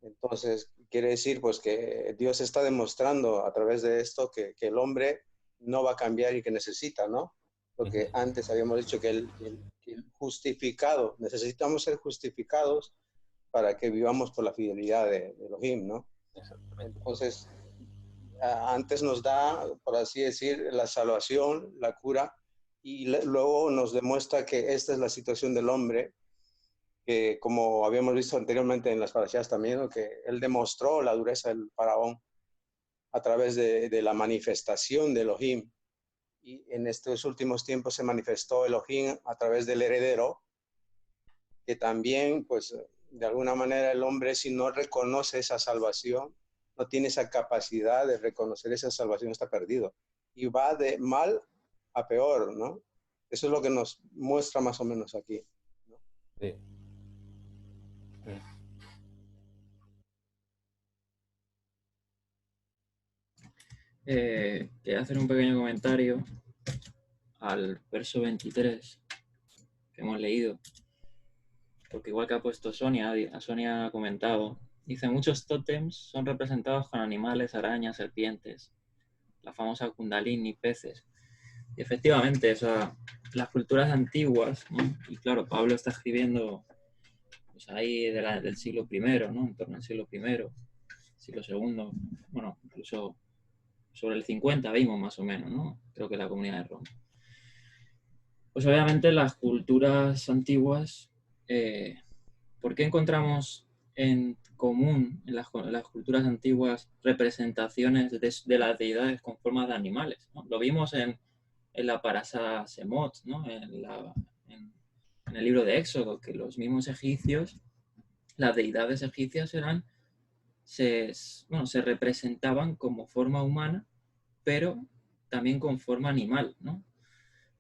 Entonces, quiere decir pues que Dios está demostrando a través de esto que el hombre no va a cambiar y que necesita, ¿no? Lo que antes habíamos dicho, que el justificado, necesitamos ser justificados para que vivamos por la fidelidad de Elohim, ¿no? Entonces, antes nos da, por así decir, la salvación, la cura, y luego nos demuestra que esta es la situación del hombre, que como habíamos visto anteriormente en las parashas también, ¿no? Que él demostró la dureza del faraón a través de la manifestación de Elohim. Y en estos últimos tiempos se manifestó Elohim a través del heredero, que también, pues, de alguna manera el hombre, si no reconoce esa salvación, no tiene esa capacidad de reconocer esa salvación, está perdido. Y va de mal a peor, ¿no? Eso es lo que nos muestra más o menos aquí, ¿no? Sí. Quería hacer un pequeño comentario al verso 23 que hemos leído, porque igual que ha puesto Sonia, Sonia ha comentado, dice, muchos tótems son representados con animales, arañas, serpientes, la famosa kundalini, peces. Y efectivamente, o sea, las culturas antiguas, ¿no? Y claro, Pablo está escribiendo pues ahí del siglo I, ¿no? En torno al siglo I, siglo II, bueno, incluso sobre el 50 vimos más o menos, ¿no? Creo que la Comunidad de Roma. Pues obviamente las culturas antiguas, ¿por qué encontramos en común en las culturas antiguas representaciones de las deidades con forma de animales, ¿no? Lo vimos en la Parasá Semot, ¿no? En el libro de Éxodo, que los mismos egipcios, las deidades egipcias se representaban como forma humana, pero también con forma animal, ¿no?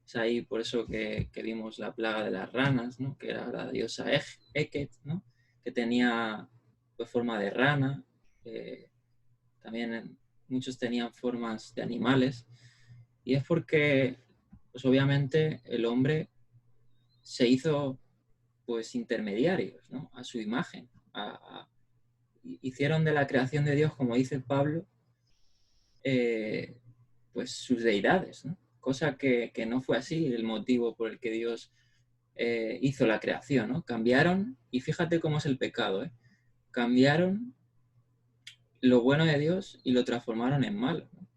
Es ahí por eso que vimos la plaga de las ranas, ¿no? Que era la diosa Eket, ¿no? Que tenía pues, forma de rana. También muchos tenían formas de animales. Y es porque, pues obviamente, el hombre se hizo pues intermediarios, ¿no? A su imagen. Hicieron de la creación de Dios, como dice Pablo, pues sus deidades, ¿no? Cosa que no fue así el motivo por el que Dios hizo la creación, ¿no? Cambiaron, y fíjate cómo es el pecado, ¿eh? Cambiaron lo bueno de Dios y lo transformaron en malo, ¿no?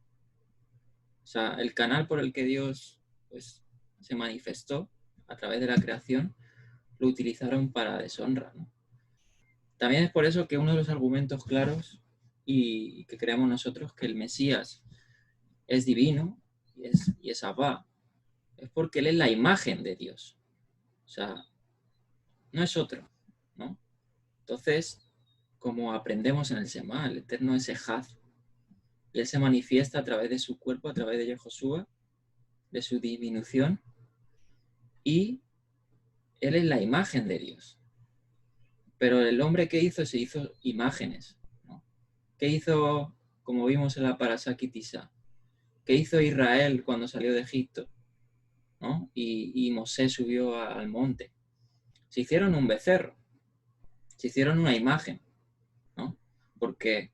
O sea, el canal por el que Dios pues, se manifestó a través de la creación lo utilizaron para deshonra, ¿no? También es por eso que uno de los argumentos claros y que creemos nosotros que el Mesías es divino y es Abba, es porque él es la imagen de Dios. O sea, no es otro, ¿no? Entonces, como aprendemos en el Shema, el Eterno es Ejad, y él se manifiesta a través de su cuerpo, a través de Yehoshua, de su disminución, y él es la imagen de Dios. Pero el hombre que hizo, se hizo imágenes, ¿no? ¿Qué hizo, como vimos en la Parashá Ki Tisa? ¿Qué hizo Israel cuando salió de Egipto? ¿No? Y Mosés subió al monte. Se hicieron un becerro, se hicieron una imagen, ¿no? Porque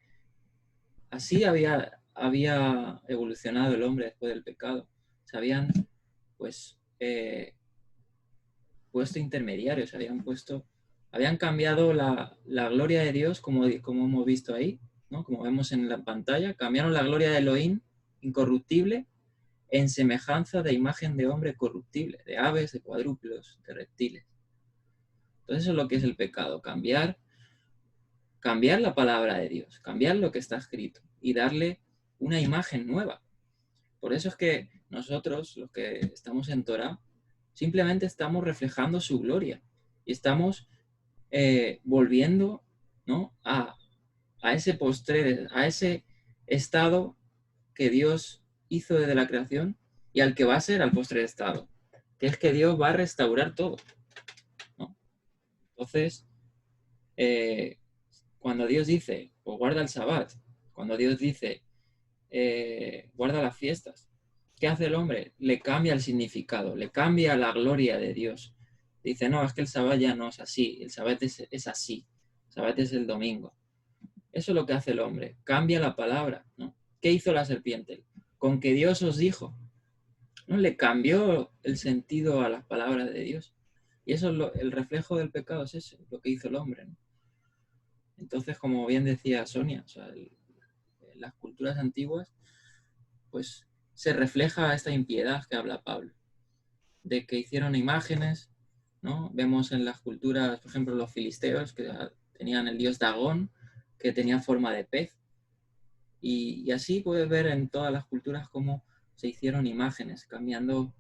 así había evolucionado el hombre después del pecado. Se habían, pues, puesto intermediarios, habían cambiado la gloria de Dios, como hemos visto ahí, ¿no? Como vemos en la pantalla, cambiaron la gloria de Elohim, incorruptible, en semejanza de imagen de hombre corruptible, de aves, de cuadrúpedos, de reptiles. Entonces eso es lo que es el pecado, cambiar la palabra de Dios, cambiar lo que está escrito y darle una imagen nueva. Por eso es que nosotros, los que estamos en Torah, simplemente estamos reflejando su gloria y estamos volviendo, ¿no? a ese postrer, a ese estado que Dios hizo desde la creación y al que va a ser al postrer estado, que es que Dios va a restaurar todo, ¿no? Entonces, cuando Dios dice, pues guarda el Sabbat, cuando Dios dice, guarda las fiestas, ¿qué hace el hombre? Le cambia el significado, le cambia la gloria de Dios. Dice, no, es que el Sabbat ya no es así, el Sabbat es así, el Sabbat es el domingo. Eso es lo que hace el hombre, cambia la palabra, ¿no? ¿Qué hizo la serpiente? Con que Dios os dijo, ¿no? Le cambió el sentido a las palabras de Dios. Y eso es el reflejo del pecado, es eso, lo que hizo el hombre, ¿no? Entonces, como bien decía Sonia, o sea, en las culturas antiguas, pues se refleja esta impiedad que habla Pablo, de que hicieron imágenes, ¿no? Vemos en las culturas, por ejemplo, los filisteos, que tenían el dios Dagón, que tenía forma de pez. Y así puedes ver en todas las culturas cómo se hicieron imágenes, cambiando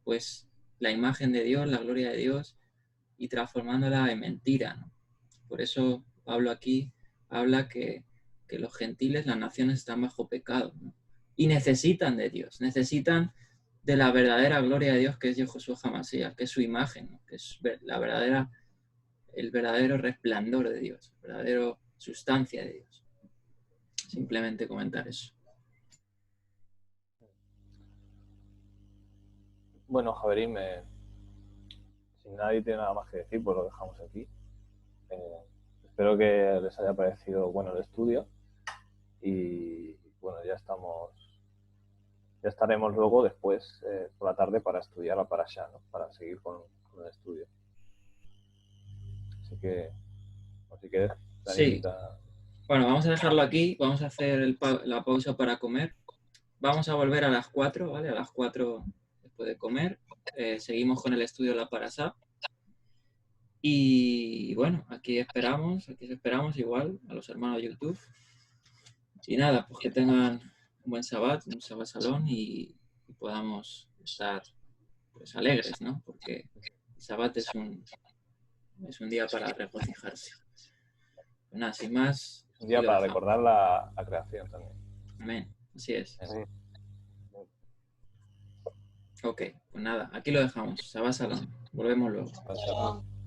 pues la imagen de Dios, la gloria de Dios, y transformándola en mentira, ¿no? Por eso Pablo aquí habla que los gentiles, las naciones, están bajo pecado, ¿no? Y necesitan de Dios, necesitan de la verdadera gloria de Dios, que es Yahushua HaMashiach, que es su imagen, ¿no? Que es el verdadero resplandor de Dios, la verdadera sustancia de Dios. Simplemente comentar eso. Bueno, Javerín, si nadie tiene nada más que decir, pues lo dejamos aquí. Espero que les haya parecido bueno el estudio y bueno, ya estaremos luego después por la tarde para estudiar la parasha, ¿no? Para seguir con el estudio. Así que, si quieres, Sí. Danielita. Bueno, vamos a dejarlo aquí, vamos a hacer la pausa para comer. Vamos a volver a las 4, ¿vale? A las 4 después de comer. Seguimos con el estudio de la parasha. Y bueno, aquí esperamos igual a los hermanos de YouTube. Y nada, pues que tengan un buen Shabbat, un Shabbat Salón y podamos estar pues alegres, ¿no? Porque el Shabbat es un día para regocijarse. Pues nada, sin más. Un día para recordar la creación también. Amén, así es. Sí. Ok, pues nada, aquí lo dejamos. Shabbat Salón. Volvemos luego. Shabbat Shalom.